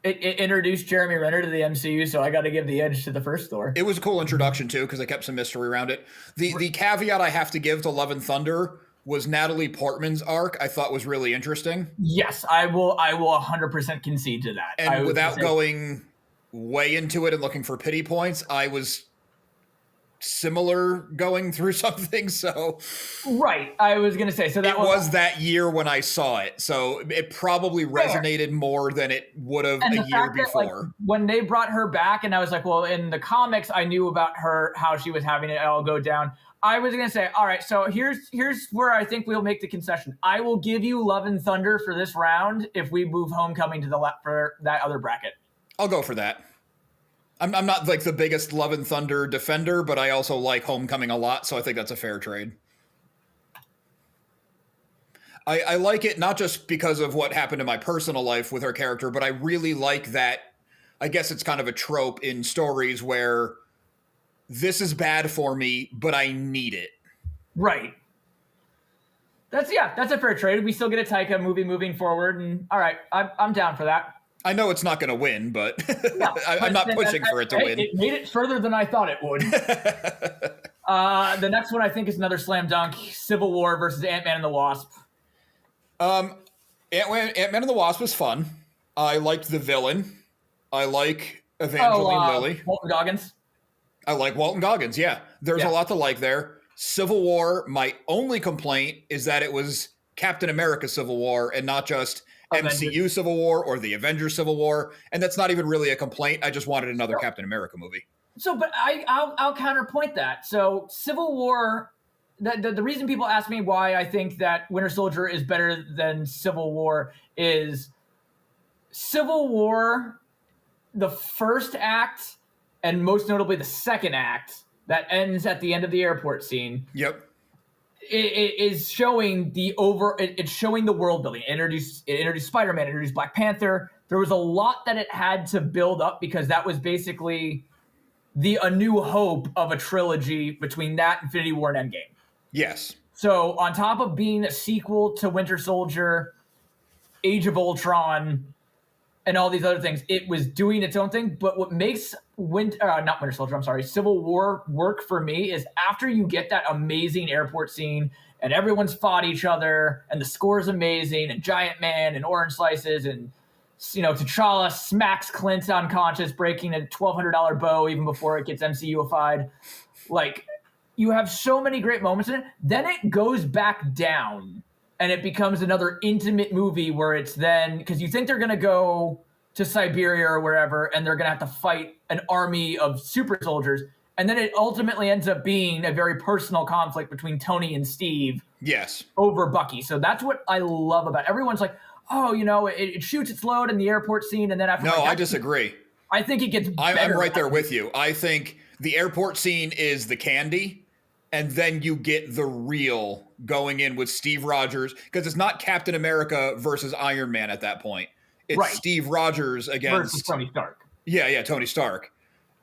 [SPEAKER 1] it introduced Jeremy Renner to the MCU, so I got to give the edge to the first Thor.
[SPEAKER 2] It was a cool introduction too, because they kept some mystery around it. The caveat I have to give to Love and Thunder was Natalie Portman's arc. I thought was really interesting.
[SPEAKER 1] Yes, I will 100% concede to that.
[SPEAKER 2] And without going way into it and looking for pity points, I was similar going through something. So
[SPEAKER 1] right, I was gonna say, so that
[SPEAKER 2] was that year when I saw it, so it probably resonated more than it would have a year before.
[SPEAKER 1] That, like, when they brought her back, and I was like, well, in the comics, I knew about her, how she was having it all go down. I was gonna say, all right, so here's where I think we'll make the concession. I will give you Love and Thunder for this round if we move Homecoming to the left for that other bracket.
[SPEAKER 2] I'll go for that. I'm not like the biggest Love and Thunder defender, but I also like Homecoming a lot, so I think that's a fair trade. I like it not just because of what happened in my personal life with her character, but I really like that. I guess it's kind of a trope in stories where this is bad for me, but I need it. Right.
[SPEAKER 1] That's a fair trade. We still get a Taika movie moving forward, and all right, I'm down for that.
[SPEAKER 2] I know it's not going to win, but no, I'm not pushing for it to win.
[SPEAKER 1] It made it further than I thought it would. The next one I think is another slam dunk: Civil War versus Ant-Man and the Wasp.
[SPEAKER 2] Ant-Man and the Wasp was fun. I liked the villain. I like Evangeline Lilly.
[SPEAKER 1] Walton Goggins.
[SPEAKER 2] I like Walton Goggins, yeah. There's a lot to like there. Civil War, my only complaint is that it was Captain America Civil War and not just Avengers. MCU Civil War or the Avengers Civil War. And that's not even really a complaint. I just wanted another Captain America movie.
[SPEAKER 1] So, but I'll counterpoint that. So Civil War, the reason people ask me why I think that Winter Soldier is better than Civil War is Civil War, the first act, and most notably the second act that ends at the end of the airport scene.
[SPEAKER 2] Yep.
[SPEAKER 1] It is showing it's showing the world building. It introduced Spider-Man, it introduced Black Panther. There was a lot that it had to build up because that was basically A New Hope of a trilogy between that, Infinity War, and Endgame.
[SPEAKER 2] Yes.
[SPEAKER 1] So on top of being a sequel to Winter Soldier, Age of Ultron, and all these other things, it was doing its own thing. But what makes Civil War work for me is after you get that amazing airport scene and everyone's fought each other and the score is amazing and Giant Man and orange slices and T'Challa smacks Clint unconscious, breaking a $1,200 bow even before it gets MCU-ified. Like, you have so many great moments in it. Then it goes back down. And it becomes another intimate movie where it's then, because you think they're going to go to Siberia or wherever, and they're going to have to fight an army of super soldiers. And then it ultimately ends up being a very personal conflict between Tony and Steve.
[SPEAKER 2] Yes.
[SPEAKER 1] Over Bucky. So that's what I love about it. Everyone's like, oh, it shoots its load in the airport scene. And then after.
[SPEAKER 2] No, I disagree.
[SPEAKER 1] I think it gets better.
[SPEAKER 2] I'm right there with you. I think the airport scene is the candy. And then you get the real going in with Steve Rogers, because it's not Captain America versus Iron Man at that point. It's Steve Rogers against
[SPEAKER 1] versus Tony Stark.
[SPEAKER 2] Yeah, Tony Stark.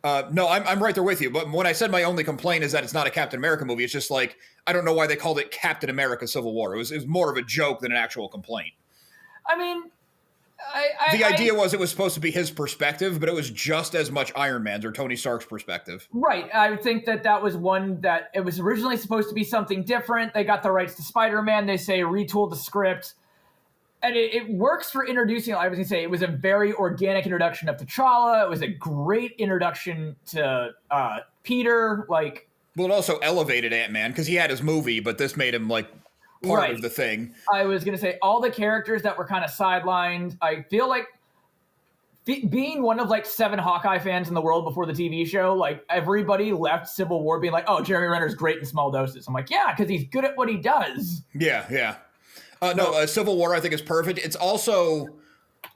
[SPEAKER 2] No, I'm right there with you. But when I said my only complaint is that it's not a Captain America movie, it's just like, I don't know why they called it Captain America Civil War. It was more of a joke than an actual complaint.
[SPEAKER 1] I mean,
[SPEAKER 2] the idea was it was supposed to be his perspective, but it was just as much Iron Man's or Tony Stark's perspective.
[SPEAKER 1] Right. I think that was one that it was originally supposed to be something different. They got the rights to Spider-Man. They say retooled the script. And it works for introducing, I was going to say, it was a very organic introduction of T'Challa. It was a great introduction to Peter. Well,
[SPEAKER 2] it also elevated Ant-Man because he had his movie, but this made him part of the thing.
[SPEAKER 1] I was going to say all the characters that were kind of sidelined. I feel like being one of 7 Hawkeye fans in the world before the TV show, everybody left Civil War being like, oh, Jeremy Renner's great in small doses. I'm like, yeah, because he's good at what he does.
[SPEAKER 2] Yeah. Civil War I think is perfect. It's also,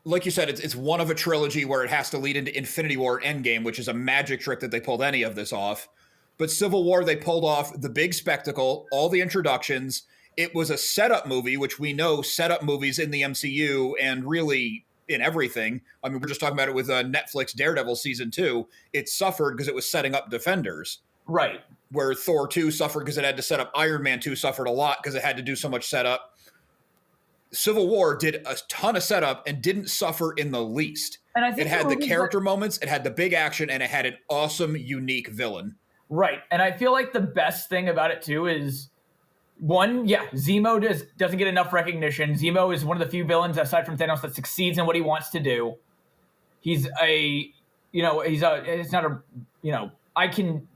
[SPEAKER 2] like you said, it's one of a trilogy where it has to lead into Infinity War Endgame, which is a magic trick that they pulled any of this off. But Civil War, they pulled off the big spectacle, all the introductions. It was a setup movie, which we know setup movies in the MCU and really in everything. I mean, we're just talking about it with Netflix Daredevil season 2. It suffered because it was setting up Defenders.
[SPEAKER 1] Right.
[SPEAKER 2] Where Thor 2 suffered because it had to set up. Iron Man 2 suffered a lot because it had to do so much setup. Civil War did a ton of setup and didn't suffer in the least.
[SPEAKER 1] And I think
[SPEAKER 2] it had the character moments, it had the big action, and it had an awesome, unique villain.
[SPEAKER 1] Right. And I feel like the best thing about it too is one, Zemo doesn't get enough recognition. Zemo is one of the few villains aside from Thanos that succeeds in what he wants to do. He's I can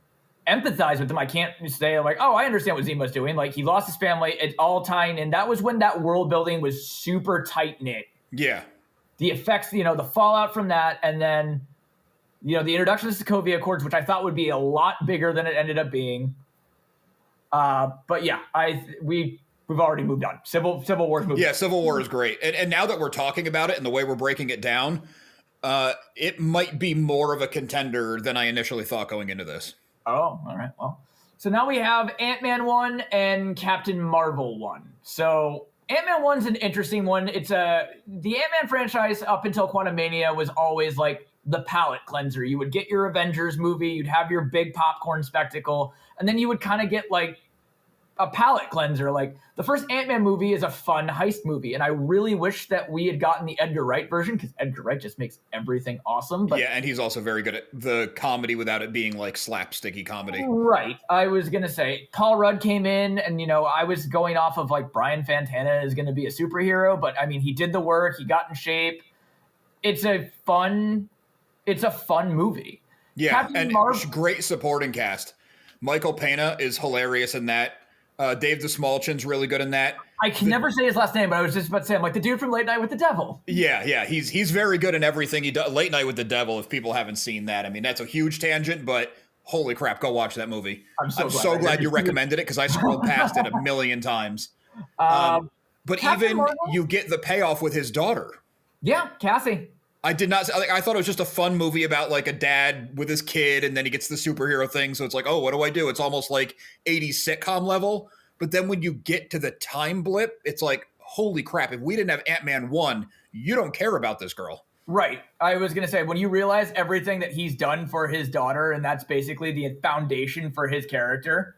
[SPEAKER 1] empathize with him. I can't say like, oh, I understand what Zemo's doing. Like he lost his family. It's all tying in. That was when that world building was super tight knit.
[SPEAKER 2] Yeah.
[SPEAKER 1] The effects, the fallout from that, and then, the introduction of the Sokovia Accords, which I thought would be a lot bigger than it ended up being. But yeah, we've already moved on. Civil War's moved.
[SPEAKER 2] Yeah, Civil War is great, and now that we're talking about it and the way we're breaking it down, it might be more of a contender than I initially thought going into this.
[SPEAKER 1] Oh, all right. Well, so now we have Ant-Man 1 and Captain Marvel 1. So Ant-Man 1's an interesting one. It's the Ant-Man franchise up until Quantumania was always like the palate cleanser. You would get your Avengers movie, you'd have your big popcorn spectacle, and then you would kind of get like a palate cleanser. Like the first Ant-Man movie is a fun heist movie, and I really wish that we had gotten the Edgar Wright version because Edgar Wright just makes everything awesome. But
[SPEAKER 2] yeah, and he's also very good at the comedy without it being like slapsticky comedy.
[SPEAKER 1] Right. I was gonna say Paul Rudd came in, and I was going off of like Brian Fantana is gonna be a superhero, but I mean he did the work, he got in shape. It's a fun movie.
[SPEAKER 2] Yeah,
[SPEAKER 1] Captain
[SPEAKER 2] and
[SPEAKER 1] Marvel,
[SPEAKER 2] great supporting cast. Michael Pena is hilarious in that. Dave DeSmulchin's really good in that.
[SPEAKER 1] I can never say his last name, but I was just about to say, I'm like the dude from Late Night with the Devil.
[SPEAKER 2] Yeah, he's very good in everything he does. Late Night with the Devil, if people haven't seen that. I mean, that's a huge tangent, but holy crap, go watch that movie. I'm so glad you recommended it because I scrolled past it a million times. But Captain even Marvel? You get the payoff with his daughter.
[SPEAKER 1] Yeah, Cassie.
[SPEAKER 2] I did not. I thought it was just a fun movie about like a dad with his kid, and then he gets the superhero thing. So it's like, oh, what do I do? It's almost like 80s sitcom level. But then when you get to the time blip, it's like, holy crap! If we didn't have Ant-Man 1, you don't care about this girl.
[SPEAKER 1] Right. I was gonna say when you realize everything that he's done for his daughter, and that's basically the foundation for his character.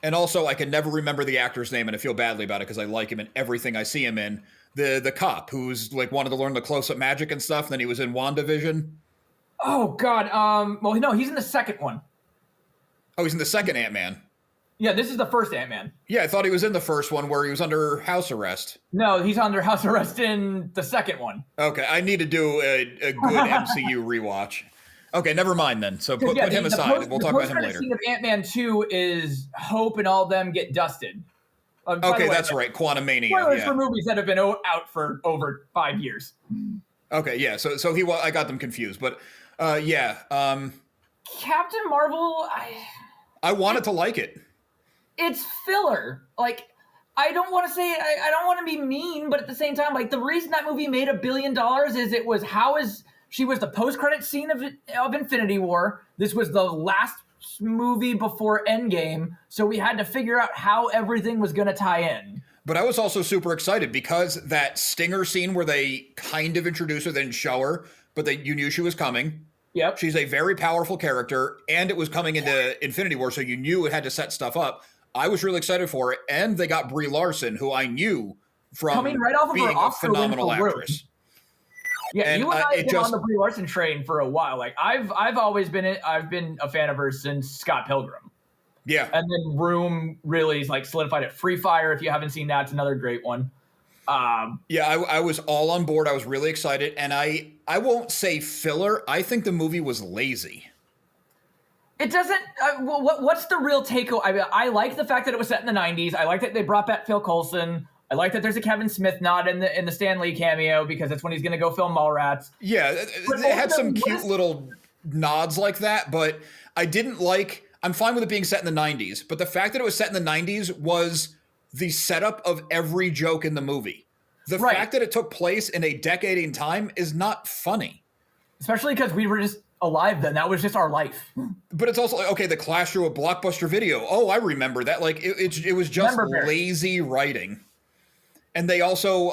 [SPEAKER 2] And also, I can never remember the actor's name, and I feel badly about it because I like him in everything I see him in. The cop who's like wanted to learn the close-up magic and stuff. And then he was in WandaVision.
[SPEAKER 1] Oh God. Well, no, he's in the second one.
[SPEAKER 2] Oh, he's in the second Ant-Man.
[SPEAKER 1] Yeah, this is the first Ant-Man.
[SPEAKER 2] Yeah, I thought he was in the first one where he was under house arrest.
[SPEAKER 1] No, he's under house arrest in the second one.
[SPEAKER 2] Okay, I need to do a good MCU rewatch. Okay, never mind then. So put him aside. We'll talk about him later. The scene
[SPEAKER 1] of Ant-Man 2 is Hope and all them get dusted.
[SPEAKER 2] Okay, that's right. Quantumania.
[SPEAKER 1] Spoilers for movies that have been out for over 5 years.
[SPEAKER 2] Okay, yeah. So I got them confused, but yeah.
[SPEAKER 1] Captain Marvel.
[SPEAKER 2] I wanted to like it.
[SPEAKER 1] It's filler. Like I don't want to say I don't want to be mean, but at the same time, like the reason that movie made $1 billion is she was the post-credit scene of Infinity War. This was the last movie before Endgame, so we had to figure out how everything was going to tie in.
[SPEAKER 2] But I was also super excited because that stinger scene where they kind of introduce her, they didn't show her, but you knew she was coming.
[SPEAKER 1] Yep.
[SPEAKER 2] She's a very powerful character, and it was coming into Infinity War, so you knew it had to set stuff up. I was really excited for it, and they got Brie Larson, who I knew from coming right off of being a phenomenal actress.
[SPEAKER 1] Yeah, and you and I have been on the Brie Larson train for a while. Like I've always been a fan of hers since Scott Pilgrim.
[SPEAKER 2] Yeah,
[SPEAKER 1] and then Room really like solidified it. Free Fire, if you haven't seen that, it's another great one.
[SPEAKER 2] Yeah, I was all on board. I was really excited, and I won't say filler. I think the movie was lazy.
[SPEAKER 1] It doesn't. What's the real takeaway? I like the fact that it was set in the '90s. I like that they brought back Phil Coulson. I like that there's a Kevin Smith nod in the Stan Lee cameo because that's when he's going to go film Mallrats.
[SPEAKER 2] Yeah, it had some cute little nods like that, but I didn't like. I'm fine with it being set in the 90s, but the fact that it was set in the 90s was the setup of every joke in the movie. The fact that it took place in a decade in time is not funny.
[SPEAKER 1] Especially because we were just alive then. That was just our life.
[SPEAKER 2] But it's also like, okay, the clash through a Blockbuster Video. Oh, I remember that. Like it was just lazy writing. And they also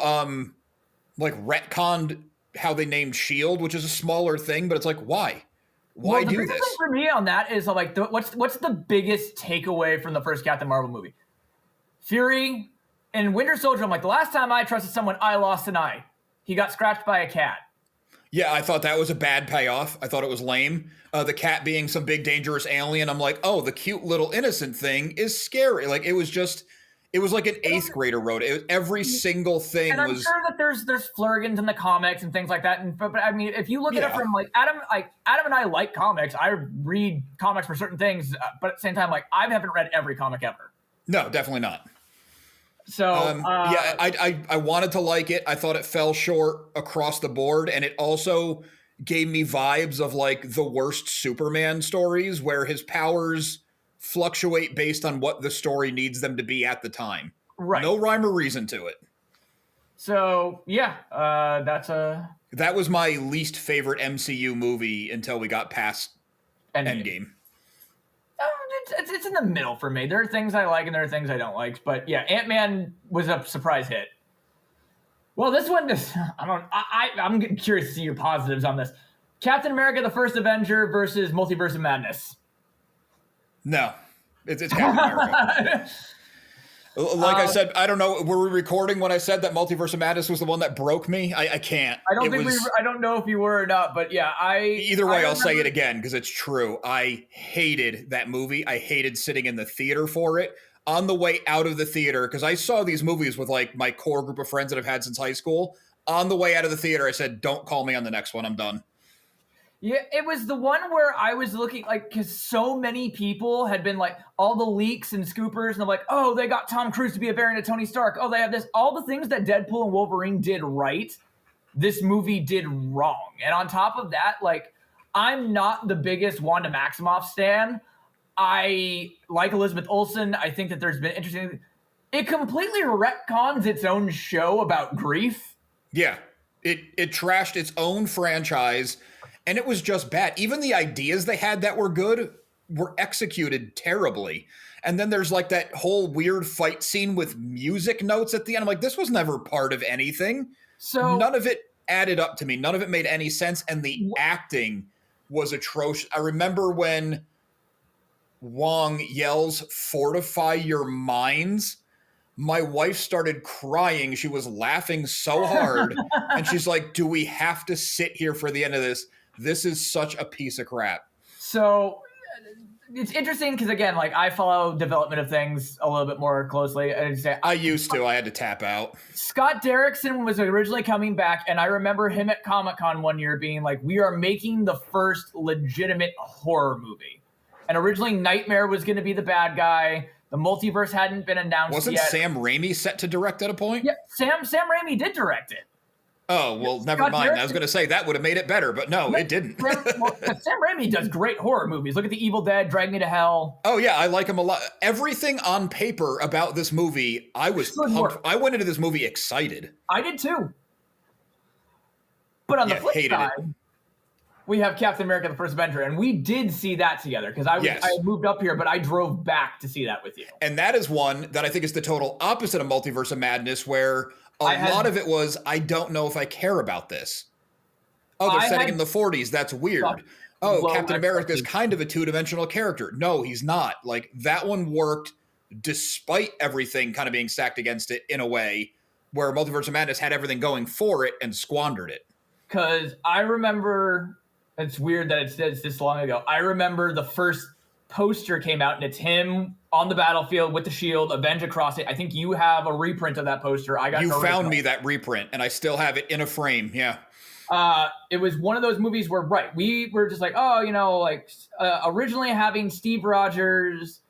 [SPEAKER 2] like retconned how they named S.H.I.E.L.D., which is a smaller thing, but it's like, why? Why do this?
[SPEAKER 1] Thing for me on that is like, what's the biggest takeaway from the first Captain Marvel movie? Fury, in Winter Soldier, I'm like, the last time I trusted someone, I lost an eye. He got scratched by a cat.
[SPEAKER 2] Yeah, I thought that was a bad payoff. I thought it was lame. The cat being some big dangerous alien. I'm like, oh, the cute little innocent thing is scary. Like it was like an 8th grader wrote it. Every single thing
[SPEAKER 1] and I'm
[SPEAKER 2] was.
[SPEAKER 1] sure that there's flurgans in the comics and things like that. And but I mean, if you look at it from like Adam and I like comics. I read comics for certain things, but at the same time, like I haven't read every comic ever.
[SPEAKER 2] No, definitely not.
[SPEAKER 1] So
[SPEAKER 2] yeah, I wanted to like it. I thought it fell short across the board, and it also gave me vibes of like the worst Superman stories where his powers fluctuate based on what the story needs them to be at the time.
[SPEAKER 1] Right.
[SPEAKER 2] No rhyme or reason to it.
[SPEAKER 1] So yeah,
[SPEAKER 2] that was my least favorite MCU movie until we got past Endgame.
[SPEAKER 1] It's in the middle for me. There are things I like and there are things I don't like. But yeah, Ant-Man was a surprise hit. Well, this one, I'm curious to see your positives on this. Captain America, the First Avenger versus Multiverse of Madness.
[SPEAKER 2] No, it's Captain America. Like I said, I don't know. Were we recording when I said that Multiverse of Madness was the one that broke me? I can't.
[SPEAKER 1] I don't know if you were or not, but yeah,
[SPEAKER 2] Either way, I'll say it again because it's true. I hated that movie. I hated sitting in the theater for it. On the way out of the theater, because I saw these movies with like my core group of friends that I've had since high school. On the way out of the theater, I said, "Don't call me on the next one. I'm done."
[SPEAKER 1] Yeah, it was the one where I was looking like because so many people had been like all the leaks and scoopers, and they're like, oh, they got Tom Cruise to be a variant of Tony Stark. Oh, they have this. All the things that Deadpool and Wolverine did right, this movie did wrong. And on top of that, like, I'm not the biggest Wanda Maximoff stan. I like Elizabeth Olsen. I think that there's been interesting. It completely retcons its own show about grief.
[SPEAKER 2] Yeah, it trashed its own franchise. And it was just bad. Even the ideas they had that were good were executed terribly. And then there's like that whole weird fight scene with music notes at the end. I'm like, this was never part of anything. So none of it added up to me. None of it made any sense. And the acting was atrocious. I remember when Wong yells, "Fortify your minds." My wife started crying. She was laughing so hard. And she's like, do we have to sit here for the end of this? This is such a piece of crap.
[SPEAKER 1] So it's interesting because, again, like I follow development of things a little bit more closely.
[SPEAKER 2] I used to. I had to tap out.
[SPEAKER 1] Scott Derrickson was originally coming back, and I remember him at Comic-Con one year being like, we are making the first legitimate horror movie. And originally Nightmare was going to be the bad guy. The multiverse hadn't been announced
[SPEAKER 2] Wasn't
[SPEAKER 1] yet.
[SPEAKER 2] Sam Raimi set to direct at a point?
[SPEAKER 1] Yeah, Sam Raimi did direct it.
[SPEAKER 2] Oh, well, never mind. I was going to say that would have made it better, but no, it didn't.
[SPEAKER 1] Sam Raimi does great horror movies. Look at The Evil Dead, Drag Me to Hell.
[SPEAKER 2] Oh, yeah, I like him a lot. Everything on paper about this movie, I was pumped. I went into this movie excited.
[SPEAKER 1] I did too. But on the flip side, we have Captain America, the First Avenger, and we did see that together because I moved up here, but I drove back to see that with you.
[SPEAKER 2] And that is one that I think is the total opposite of Multiverse of Madness, where a lot of it was, I don't know if I care about this. Oh, they're setting in the 40s. That's weird. Captain America is kind of a two-dimensional character. No, he's not. Like, that one worked despite everything kind of being stacked against it in a way where Multiverse of Madness had everything going for it and squandered it.
[SPEAKER 1] Because I remember, it's weird that it's this long ago. I remember the first poster came out and it's him on the battlefield with the shield, Avenge across it. I think you have a reprint of that poster.
[SPEAKER 2] You found me that reprint and I still have it in a frame. Yeah.
[SPEAKER 1] It was one of those movies where, we were just like, originally having Steve Rogers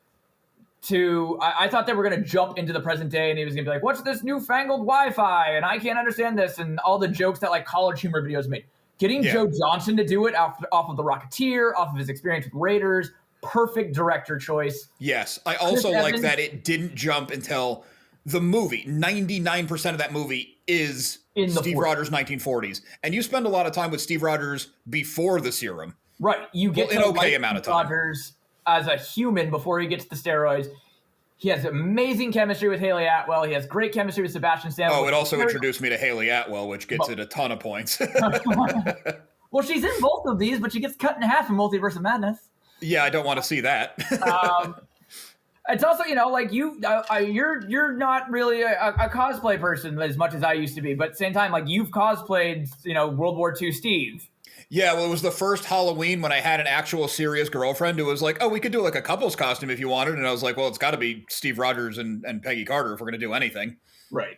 [SPEAKER 1] I thought they were going to jump into the present day and he was going to be like, what's this newfangled Wi-Fi? And I can't understand this. And all the jokes that like college humor videos made. Getting Joe Johnson to do it off of The Rocketeer, off of his experience with Raiders, perfect director choice.
[SPEAKER 2] Yes. I also like that it didn't jump until the movie. 99% of that movie is in Steve Rogers' 1940s. And you spend a lot of time with Steve Rogers before the serum.
[SPEAKER 1] Right. You get
[SPEAKER 2] an okay amount of time.
[SPEAKER 1] Rogers as a human before he gets the steroids. He has amazing chemistry with Haley Atwell. He has great chemistry with Sebastian Stan.
[SPEAKER 2] Oh, it also introduced me to Haley Atwell, which gets it a ton of points.
[SPEAKER 1] Well, she's in both of these, but she gets cut in half in Multiverse of Madness.
[SPEAKER 2] Yeah, I don't want to see that.
[SPEAKER 1] It's also, like you're not really a cosplay person as much as I used to be, but at the same time, like you've cosplayed, World War II Steve.
[SPEAKER 2] Yeah, well, it was the first Halloween when I had an actual serious girlfriend who was like, "Oh, we could do like a couple's costume if you wanted," and I was like, "Well, it's got to be Steve Rogers and Peggy Carter if we're gonna do anything."
[SPEAKER 1] Right.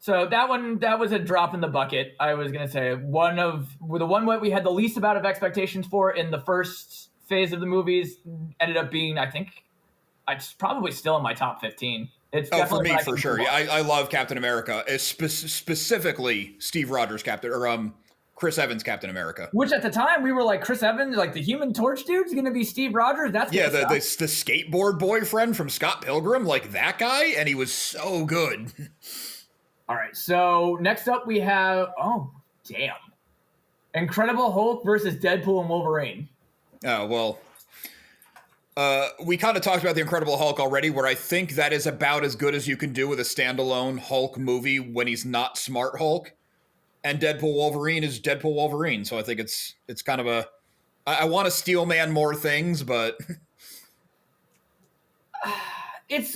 [SPEAKER 1] So that was a drop in the bucket. I was gonna say the one that we had the least amount of expectations for in the first phase of the movies ended up being, I think, it's probably still in my top 15. It's
[SPEAKER 2] for me for sure. Yeah, I love Captain America, specifically Steve Rogers Captain or Chris Evans Captain America.
[SPEAKER 1] Which at the time we were like, Chris Evans, like the Human Torch dude's gonna be Steve Rogers. That's
[SPEAKER 2] the skateboard boyfriend from Scott Pilgrim, like that guy, and he was so good.
[SPEAKER 1] All right, so next up we have Incredible Hulk versus Deadpool and Wolverine.
[SPEAKER 2] Oh well. We kind of talked about the Incredible Hulk already, where I think that is about as good as you can do with a standalone Hulk movie when he's not Smart Hulk. And Deadpool Wolverine is Deadpool Wolverine, so I think it's kind of I want to Steel Man more things, but
[SPEAKER 1] it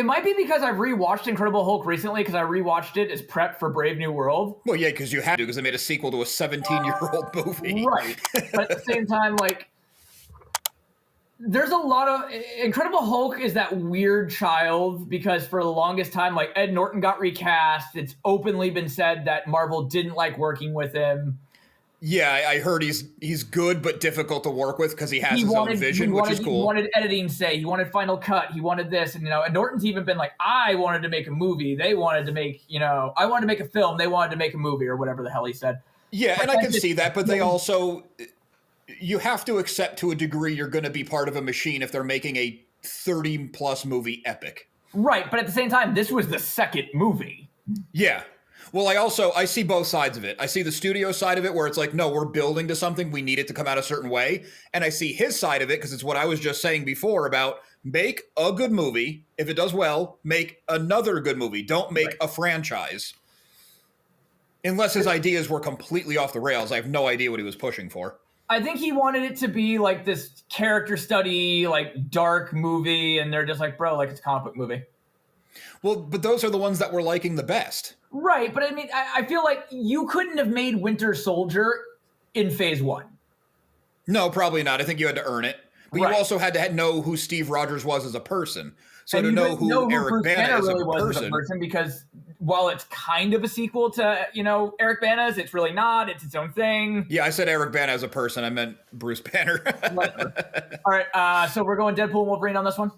[SPEAKER 1] might be because I've rewatched Incredible Hulk recently because I rewatched it as prep for Brave New World.
[SPEAKER 2] Well, yeah, because you had to, because they made a sequel to a 17-year-old movie,
[SPEAKER 1] right? But at the same time, like, there's a lot of Incredible Hulk is that weird child because for the longest time, like Ed Norton got recast. It's openly been said that Marvel didn't like working with him.
[SPEAKER 2] Yeah, I heard he's good but difficult to work with because he has his own vision, which is cool.
[SPEAKER 1] He wanted editing say, he wanted Final Cut, he wanted this, and and Norton's even been like, I wanted to make a movie. They wanted to make, I wanted to make a film. They wanted to make a movie or whatever the hell he said.
[SPEAKER 2] Yeah, but and I can see that, but they also, you have to accept to a degree you're going to be part of a machine if they're making a 30-plus movie epic.
[SPEAKER 1] Right, but at the same time, this was the second movie.
[SPEAKER 2] Yeah. Well, I see both sides of it. I see the studio side of it where it's like, no, we're building to something. We need it to come out a certain way. And I see his side of it because it's what I was just saying before about make a good movie. If it does well, make another good movie. Don't make a franchise. Unless his ideas were completely off the rails. I have no idea what he was pushing for.
[SPEAKER 1] I think he wanted it to be like this character study, like dark movie. And they're just like, bro, like it's a comic book movie.
[SPEAKER 2] Well, but those are the ones that we're liking the best.
[SPEAKER 1] Right, but I mean, I feel like you couldn't have made Winter Soldier in phase one.
[SPEAKER 2] No, probably not. I think you had to earn it. But you also had to know who Steve Rogers was as a person. So to know who Eric Bana is really as a person.
[SPEAKER 1] Because while it's kind of a sequel to, Eric Bana's, it's really not. It's its own thing.
[SPEAKER 2] Yeah, I said Eric Bana as a person. I meant Bruce Banner.
[SPEAKER 1] All right, so we're going Deadpool and Wolverine on this one?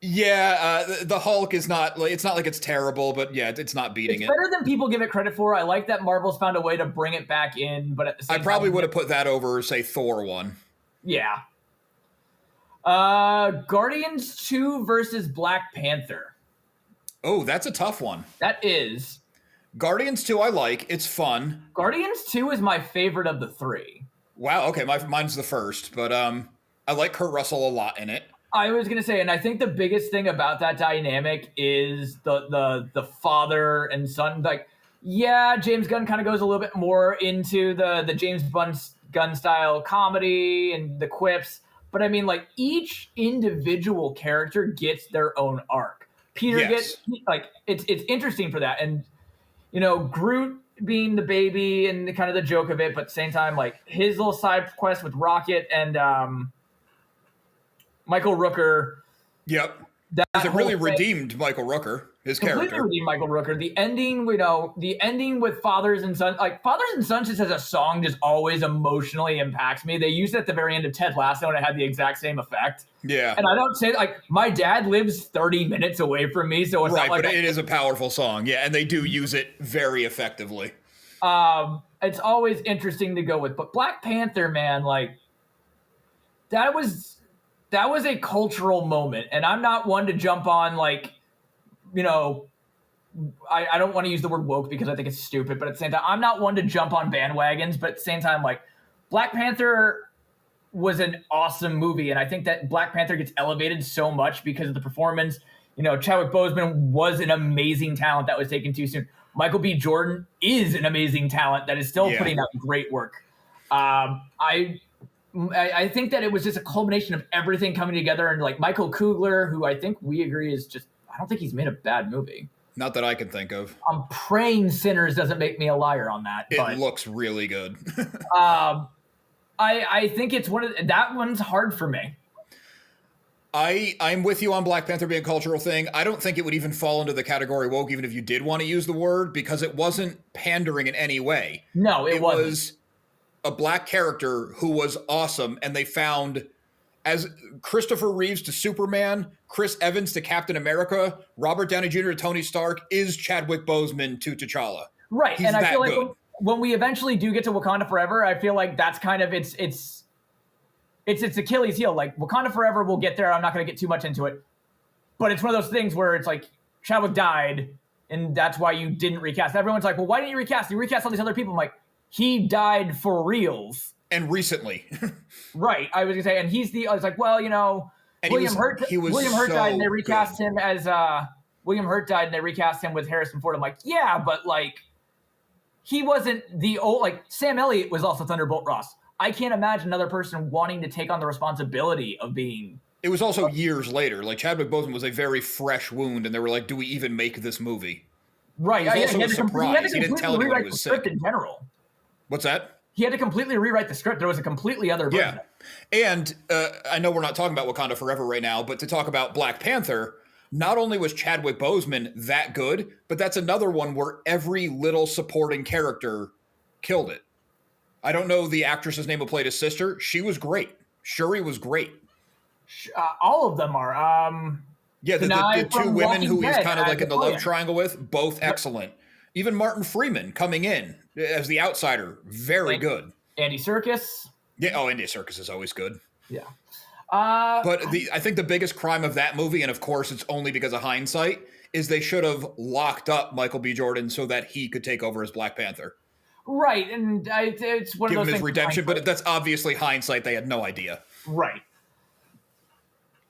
[SPEAKER 2] Yeah, the Hulk is not, it's not like it's terrible, but yeah, it's not beating it.
[SPEAKER 1] It's better than people give it credit for. I like that Marvel's found a way to bring it back in, but at the same time...
[SPEAKER 2] I probably would have put that over, say, Thor 1.
[SPEAKER 1] Yeah. Guardians 2 versus Black Panther.
[SPEAKER 2] Oh, that's a tough one.
[SPEAKER 1] That is.
[SPEAKER 2] Guardians 2 I like. It's fun.
[SPEAKER 1] Guardians 2 is my favorite of the three.
[SPEAKER 2] Wow, okay, mine's the first, but I like Kurt Russell a lot in it.
[SPEAKER 1] I was going to say, and I think the biggest thing about that dynamic is the father and son. Like, yeah, James Gunn kind of goes a little bit more into the James Gunn style comedy and the quips. But I mean, like, each individual character gets their own arc. Peter gets, like, it's interesting for that. And, Groot being the baby and kind of the joke of it, but at the same time, like, his little side quest with Rocket and Michael Rooker.
[SPEAKER 2] Yep. It really redeemed Michael Rooker, his character.
[SPEAKER 1] Completely redeemed Michael Rooker. The ending, the ending with Fathers and Sons, like Fathers and Sons just as a song just always emotionally impacts me. They used it at the very end of Ted Lasso and it had the exact same effect.
[SPEAKER 2] Yeah.
[SPEAKER 1] And I don't say, like, my dad lives 30 minutes away from me, so it's not like...
[SPEAKER 2] but it is a powerful song, yeah, and they do use it very effectively.
[SPEAKER 1] It's always interesting to go with. But Black Panther, man, like, that was a cultural moment, and I'm not one to jump on, like, I don't want to use the word woke because I think it's stupid, but at the same time, I'm not one to jump on bandwagons, but at the same time, like, Black Panther was an awesome movie, and I think that Black Panther gets elevated so much because of the performance. Chadwick Boseman was an amazing talent that was taken too soon. Michael B. Jordan is an amazing talent that is still putting out great work. I think that it was just a culmination of everything coming together, and like Michael Kugler, who I think we agree is just, I don't think he's made a bad movie.
[SPEAKER 2] Not that I can think of.
[SPEAKER 1] I'm praying Sinners doesn't make me a liar on that.
[SPEAKER 2] It looks really good.
[SPEAKER 1] I think it's that one's hard for me.
[SPEAKER 2] I'm with you on Black Panther being a cultural thing. I don't think it would even fall into the category woke, even if you did want to use the word, because it wasn't pandering in any way.
[SPEAKER 1] No, it wasn't.
[SPEAKER 2] Was a black character who was awesome, and they found, as Christopher Reeves to Superman, Chris Evans to Captain America, Robert Downey Jr. to Tony Stark, is Chadwick Boseman to T'Challa.
[SPEAKER 1] Right,
[SPEAKER 2] He's
[SPEAKER 1] and I feel like
[SPEAKER 2] good.
[SPEAKER 1] when we eventually do get to Wakanda Forever, I feel like that's kind of its Achilles heel. Like Wakanda Forever, we'll get there. I'm not going to get too much into it, but it's one of those things where it's like Chadwick died, and that's why you didn't recast. Everyone's like, well, why didn't you recast? You recast all these other people. I'm like, he died for reals.
[SPEAKER 2] And recently.
[SPEAKER 1] Right. I was going to say, and I was like, well, you know, William Hurt died and they recast him as William Hurt died and they recast him with Harrison Ford. I'm like, yeah, but like he wasn't the old, like Sam Elliott was also Thunderbolt Ross. I can't imagine another person wanting to take on the responsibility of being.
[SPEAKER 2] It was also years later. Like Chadwick Boseman was a very fresh wound, and they were like, do we even make this movie?
[SPEAKER 1] Right.
[SPEAKER 2] It was also a surprise. He didn't tell anyone he was sick.
[SPEAKER 1] In general.
[SPEAKER 2] What's that?
[SPEAKER 1] He had to completely rewrite the script. There was a completely other version.
[SPEAKER 2] Yeah. And I know we're not talking about Wakanda Forever right now, but to talk about Black Panther, not only was Chadwick Boseman that good, but that's another one where every little supporting character killed it. I don't know the actress's name who played his sister. She was great. Shuri was great.
[SPEAKER 1] All of them are.
[SPEAKER 2] Yeah, the two women who he's kind of like in the love triangle with, both excellent. Even Martin Freeman coming in as the outsider, very good.
[SPEAKER 1] Andy Serkis.
[SPEAKER 2] Yeah, Andy Serkis is always good.
[SPEAKER 1] Yeah.
[SPEAKER 2] But I think the biggest crime of that movie, and of course it's only because of hindsight, is they should have locked up Michael B. Jordan so that he could take over as Black Panther.
[SPEAKER 1] Right, and it's one of those things. Give him his
[SPEAKER 2] redemption, but that's obviously hindsight. They had no idea.
[SPEAKER 1] Right.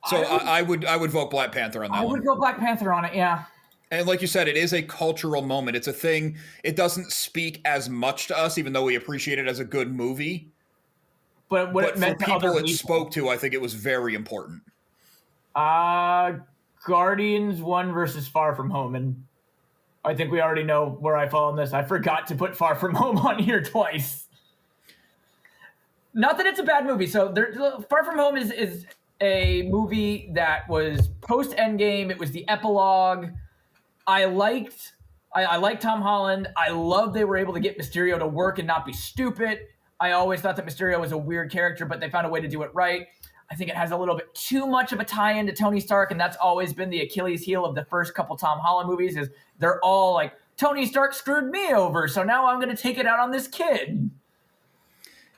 [SPEAKER 2] So I would vote Black Panther on that one.
[SPEAKER 1] I would go Black Panther on it, yeah.
[SPEAKER 2] And like you said, it is a cultural moment. It's a thing. It doesn't speak as much to us, even though we appreciate it as a good movie.
[SPEAKER 1] But what it meant
[SPEAKER 2] for
[SPEAKER 1] to
[SPEAKER 2] people
[SPEAKER 1] other
[SPEAKER 2] it spoke to, I think it was very important.
[SPEAKER 1] Guardians 1 versus Far From Home. And I think we already know where I fall on this. I forgot to put Far From Home on here twice. Not that it's a bad movie. So Far From Home is a movie that was post-Endgame. It was the epilogue. I liked Tom Holland. I love they were able to get Mysterio to work and not be stupid. I always thought that Mysterio was a weird character, but they found a way to do it right. I think it has a little bit too much of a tie-in to Tony Stark, and that's always been the Achilles heel of the first couple Tom Holland movies, is they're all like, Tony Stark screwed me over, so now I'm going to take it out on this kid.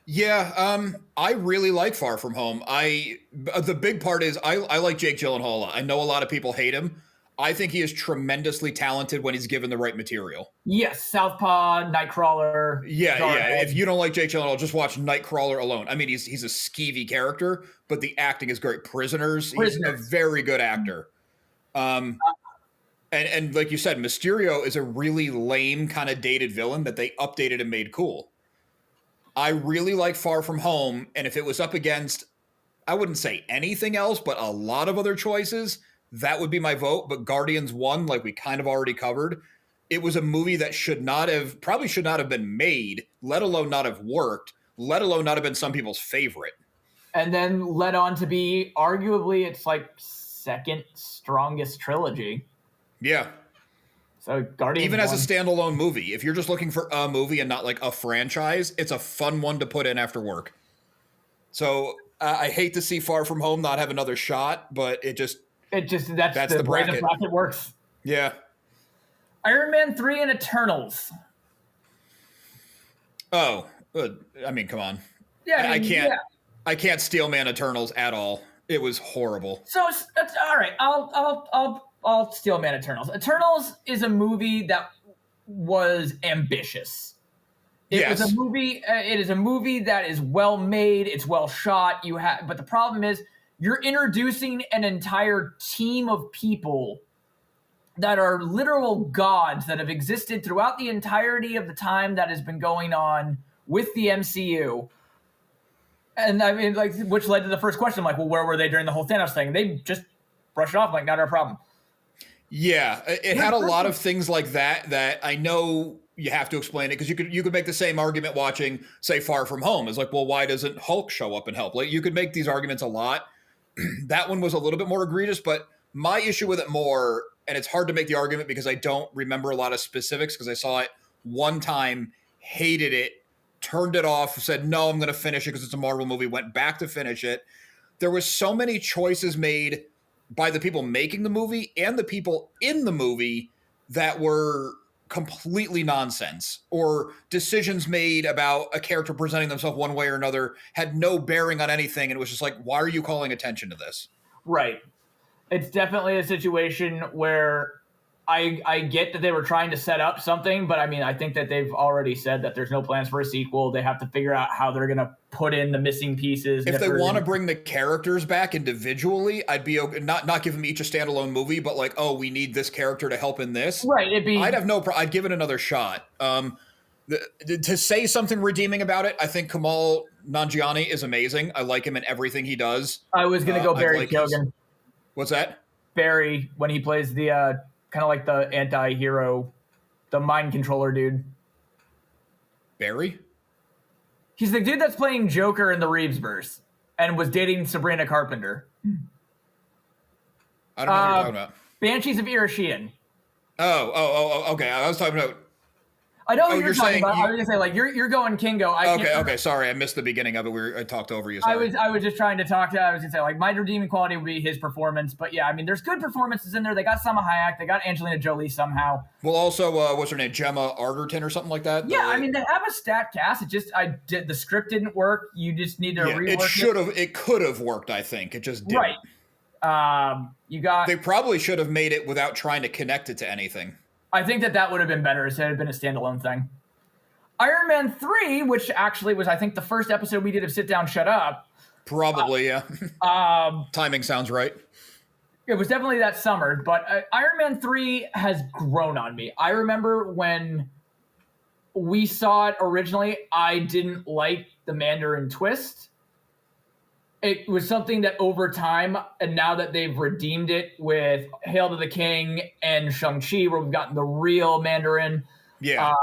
[SPEAKER 2] Yeah, I really like Far From Home. The big part is I like Jake Gyllenhaal. I know a lot of people hate him. I think he is tremendously talented when he's given the right material. Yes,
[SPEAKER 1] Southpaw, Nightcrawler.
[SPEAKER 2] Yeah. If you don't like Jake Gyllenhaal, just watch Nightcrawler alone. I mean, he's a skeevy character, but the acting is great. Prisoners. He's a very good actor. And like you said, Mysterio is a really lame kind of dated villain that they updated and made cool. I really like Far From Home, and if it was up against, I wouldn't say anything else, but a lot of other choices, that would be my vote. But Guardians 1, like we kind of already covered, it was a movie that probably should not have been made, let alone not have worked, let alone not have been some people's favorite.
[SPEAKER 1] And then led on to be arguably its like second strongest trilogy.
[SPEAKER 2] Yeah.
[SPEAKER 1] So Guardians
[SPEAKER 2] even 1. As a standalone movie, if you're just looking for a movie and not like a franchise, it's a fun one to put in after work. So I hate to see Far From Home not have another shot, but that's the bracket.
[SPEAKER 1] Way the bracket works.
[SPEAKER 2] Yeah.
[SPEAKER 1] Iron Man 3 and Eternals.
[SPEAKER 2] Oh, I mean, come on.
[SPEAKER 1] Yeah,
[SPEAKER 2] I can't steel man Eternals at all. It was horrible.
[SPEAKER 1] So that's all right. I'll steel man Eternals. Eternals is a movie that was ambitious. It is a movie that is well made. It's well shot. But the problem is you're introducing an entire team of people that are literal gods that have existed throughout the entirety of the time that has been going on with the MCU. And I mean, like, which led to the first question. I'm like, well, where were they during the whole Thanos thing? They just brushed it off, like, not our problem.
[SPEAKER 2] Yeah, it had a lot of things like that I know you have to explain it, because you could make the same argument watching, say, Far From Home. It's like, well, why doesn't Hulk show up and help? Like, you could make these arguments a lot. That one was a little bit more egregious, but my issue with it more, and it's hard to make the argument because I don't remember a lot of specifics, because I saw it one time, hated it, turned it off, said, no, I'm going to finish it because it's a Marvel movie, went back to finish it. There was so many choices made by the people making the movie and the people in the movie that were completely nonsense, or decisions made about a character presenting themselves one way or another had no bearing on anything. And it was just like, why are you calling attention to this?
[SPEAKER 1] Right. It's definitely a situation where I get that they were trying to set up something, but I mean, I think that they've already said that there's no plans for a sequel. They have to figure out how they're going to put in the missing pieces.
[SPEAKER 2] If they want to bring the characters back individually, I'd be okay, not give them each a standalone movie, but like, oh, we need this character to help in this.
[SPEAKER 1] Right.
[SPEAKER 2] I'd have I'd give it another shot. To say something redeeming about it, I think Kumail Nanjiani is amazing. I like him in everything he does.
[SPEAKER 1] I was going to go Barry Keoghan.
[SPEAKER 2] What's that?
[SPEAKER 1] Barry, when he plays the kind of like the anti-hero, the mind controller dude.
[SPEAKER 2] Barry?
[SPEAKER 1] He's the dude that's playing Joker in the Reevesverse and was dating Sabrina Carpenter.
[SPEAKER 2] I don't know what you're talking about.
[SPEAKER 1] Banshees of Inisherin.
[SPEAKER 2] Oh, okay. I was talking about...
[SPEAKER 1] I know what you're talking about. I was gonna say, like, you're going Kingo.
[SPEAKER 2] Okay. Sorry, I missed the beginning of it. I talked over you. Sorry.
[SPEAKER 1] I was just trying to talk to. I was gonna say, like, my redeeming quality would be his performance. But yeah, I mean, there's good performances in there. They got Salma Hayek. They got Angelina Jolie somehow.
[SPEAKER 2] Well, also, what's her name? Gemma Arterton or something like that.
[SPEAKER 1] Yeah, I mean, they have a stacked cast. It just, the script didn't work. You just need to rework it.
[SPEAKER 2] It should have. It could have worked. I think it just didn't.
[SPEAKER 1] Right.
[SPEAKER 2] They probably should have made it without trying to connect it to anything.
[SPEAKER 1] I think that would have been better. It had been a standalone thing. Iron Man 3, which actually was, I think, the first episode we did of Sit Down, Shut Up.
[SPEAKER 2] Probably, yeah. Timing sounds right.
[SPEAKER 1] It was definitely that summer, but Iron Man 3 has grown on me. I remember when we saw it originally, I didn't like the Mandarin twist. It was something that over time, and now that they've redeemed it with Hail to the King and Shang-Chi, where we've gotten the real Mandarin.
[SPEAKER 2] Yeah.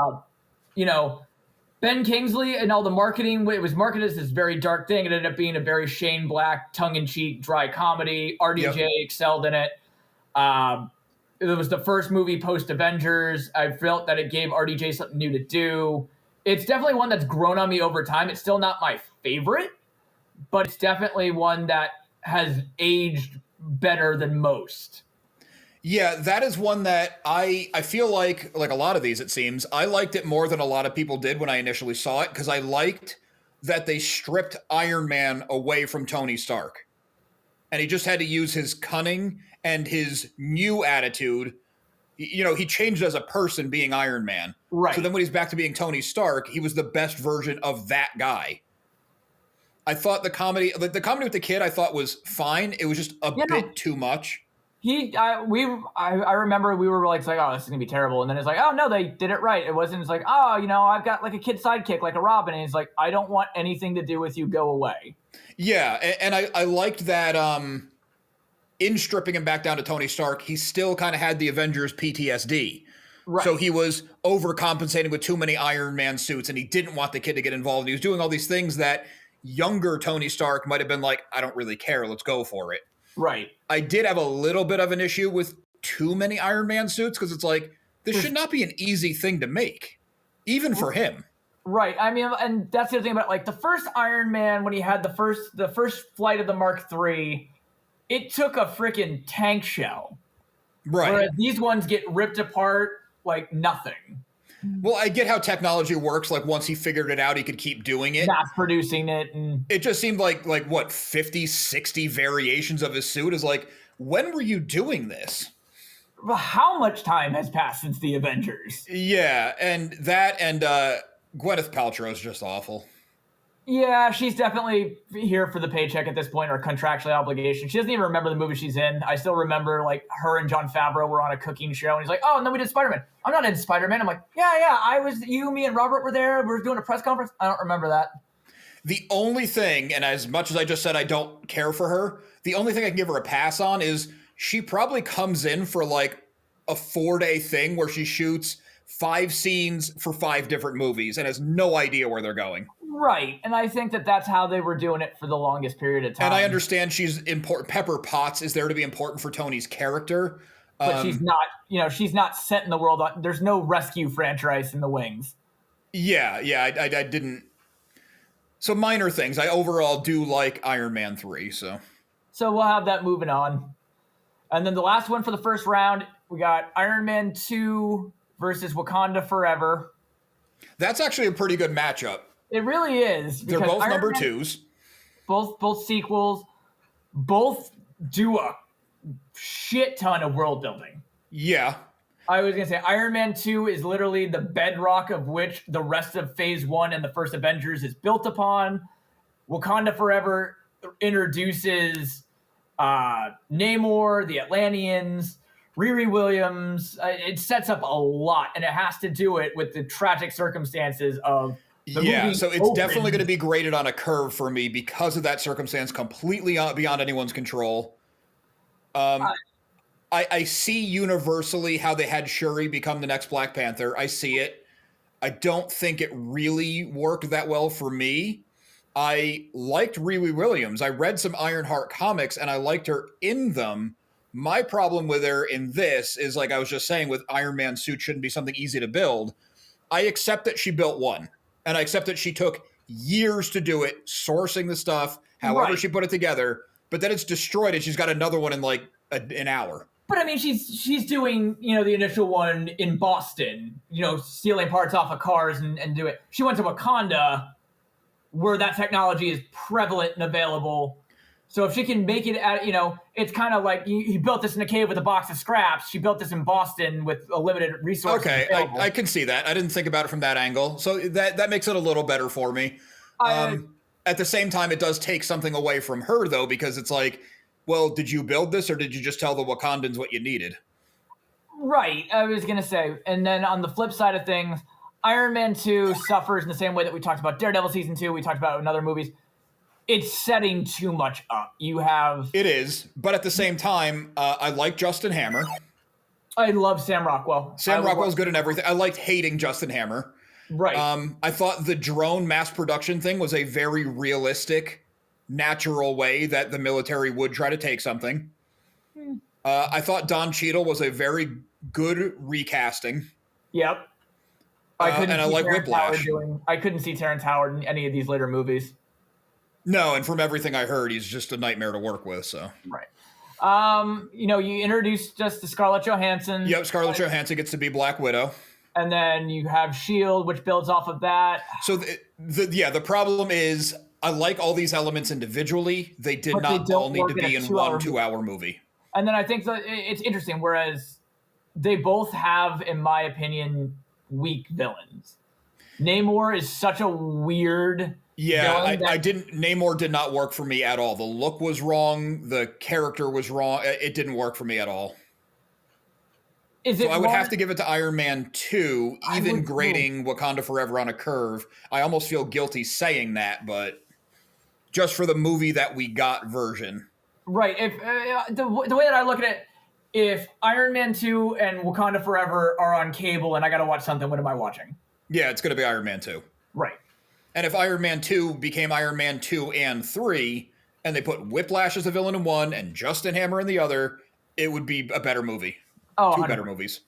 [SPEAKER 1] Ben Kingsley and all the marketing, it was marketed as this very dark thing. It ended up being a very Shane Black, tongue-in-cheek, dry comedy. RDJ excelled in it. It was the first movie post-Avengers. I felt that it gave RDJ something new to do. It's definitely one that's grown on me over time. It's still not my favorite, but it's definitely one that has aged better than most.
[SPEAKER 2] Yeah, that is one that I feel like a lot of these, it seems, I liked it more than a lot of people did when I initially saw it, because I liked that they stripped Iron Man away from Tony Stark. And he just had to use his cunning and his new attitude. You know, he changed as a person being Iron Man.
[SPEAKER 1] Right.
[SPEAKER 2] So then when he's back to being Tony Stark, he was the best version of that guy. I thought the comedy with the kid, I thought was fine. It was just a bit too much.
[SPEAKER 1] I remember we were like, oh, this is gonna be terrible, and then it's like, oh no, they did it right. It wasn't. It's like, oh, I've got like a kid sidekick, like a Robin, and he's like, I don't want anything to do with you. Go away.
[SPEAKER 2] Yeah, and I liked that. In stripping him back down to Tony Stark, he still kind of had the Avengers PTSD. Right. So he was overcompensating with too many Iron Man suits, and he didn't want the kid to get involved. And he was doing all these things that younger Tony Stark might have been like, I don't really care. Let's go for it.
[SPEAKER 1] Right.
[SPEAKER 2] I did have a little bit of an issue with too many Iron Man suits, because it's like, this should not be an easy thing to make, even for him.
[SPEAKER 1] Right. I mean, and that's the other thing about, like, the first Iron Man, when he had the first flight of the Mark III, it took a freaking tank shell.
[SPEAKER 2] Right.
[SPEAKER 1] Whereas these ones get ripped apart like nothing.
[SPEAKER 2] Well, I get how technology works. Like, once he figured it out, he could keep doing it.
[SPEAKER 1] Mass producing it. And
[SPEAKER 2] it just seemed like what, 50, 60 variations of his suit is like, when were you doing this?
[SPEAKER 1] How much time has passed since the Avengers?
[SPEAKER 2] Yeah, and Gwyneth Paltrow is just awful.
[SPEAKER 1] Yeah, she's definitely here for the paycheck at this point, or contractual obligation. She doesn't even remember the movie she's in. I still remember, like, her and Jon Favreau were on a cooking show, and he's like, oh, and then we did Spider-Man. I'm not in Spider-Man. I'm like, yeah, I was, me and Robert were there. We were doing a press conference. I don't remember that.
[SPEAKER 2] The only thing, and as much as I just said I don't care for her, the only thing I can give her a pass on is she probably comes in for like a 4-day thing where she shoots 5 scenes for 5 different movies and has no idea where they're going.
[SPEAKER 1] Right. And I think that that's how they were doing it for the longest period of time.
[SPEAKER 2] And I understand she's important. Pepper Potts is there to be important for Tony's character.
[SPEAKER 1] But she's not, she's not setting the world on. There's no rescue franchise in the wings.
[SPEAKER 2] Yeah, I didn't. So minor things. I overall do like Iron Man 3, so
[SPEAKER 1] we'll have that moving on. And then the last one for the first round, we got Iron Man 2 versus Wakanda Forever.
[SPEAKER 2] That's actually a pretty good matchup.
[SPEAKER 1] It really is.
[SPEAKER 2] They're both number 2s.
[SPEAKER 1] Both sequels. Both do a shit ton of world building.
[SPEAKER 2] Yeah.
[SPEAKER 1] I was going to say Iron Man 2 is literally the bedrock of which the rest of Phase 1 and the first Avengers is built upon. Wakanda Forever introduces Namor, the Atlanteans, Riri Williams. It sets up a lot, and it has to do it with the tragic circumstances of the movie.
[SPEAKER 2] So it's definitely going to be graded on a curve for me because of that circumstance, completely beyond anyone's control. I see universally how they had Shuri become the next Black Panther. I see it. I don't think it really worked that well for me. I liked Riri Williams. I read some Ironheart comics, and I liked her in them. My problem with her in this is, like I was just saying, with Iron Man suit shouldn't be something easy to build. I accept that she built one, and I accept that she took years to do it, sourcing the stuff, however she put it together, but then it's destroyed, and she's got another one in like an hour.
[SPEAKER 1] But I mean, she's doing, the initial one in Boston, stealing parts off of cars and do it. She went to Wakanda, where that technology is prevalent and available. So if she can make it at, it's kind of like he built this in a cave with a box of scraps. She built this in Boston with a limited resource.
[SPEAKER 2] Okay, I can see that. I didn't think about it from that angle. So that makes it a little better for me. At the same time, it does take something away from her, though, because it's like, well, did you build this or did you just tell the Wakandans what you needed?
[SPEAKER 1] Right, I was going to say. And then on the flip side of things, Iron Man 2 suffers in the same way that we talked about Daredevil Season 2, we talked about in other movies. It's setting too much up. It is, but at the same time, I like Justin Hammer. I love Sam Rockwell.
[SPEAKER 2] Sam Rockwell's good in everything. I liked hating Justin Hammer.
[SPEAKER 1] Right.
[SPEAKER 2] I thought the drone mass production thing was a very realistic, natural way that the military would try to take something. I thought Don Cheadle was a very good recasting.
[SPEAKER 1] Yep. I
[SPEAKER 2] like Whiplash.
[SPEAKER 1] I couldn't see Terrence Howard in any of these later movies.
[SPEAKER 2] No, and from everything I heard, he's just a nightmare to work with. So
[SPEAKER 1] right. You introduced us to Scarlett Johansson.
[SPEAKER 2] Yep, Scarlett Johansson gets to be Black Widow.
[SPEAKER 1] And then you have S.H.I.E.L.D., which builds off of that.
[SPEAKER 2] So the problem is I like all these elements individually. They did not all need to be in one 2-hour movie.
[SPEAKER 1] And then I think that it's interesting, whereas they both have, in my opinion, weak villains. Namor is such a weird
[SPEAKER 2] Namor did not work for me at all. The look was wrong. The character was wrong. It didn't work for me at all. I would have to give it to Iron Man 2, even grading Wakanda Forever on a curve. I almost feel guilty saying that, but just for the movie that we got version.
[SPEAKER 1] Right. If the way that I look at it, if Iron Man 2 and Wakanda Forever are on cable and I got to watch something, what am I watching?
[SPEAKER 2] Yeah, it's going to be Iron Man 2.
[SPEAKER 1] Right.
[SPEAKER 2] And if Iron Man 2 became Iron Man 2 and 3, and they put Whiplash as a villain in one and Justin Hammer in the other, it would be a better movie. Oh, 2 better movies.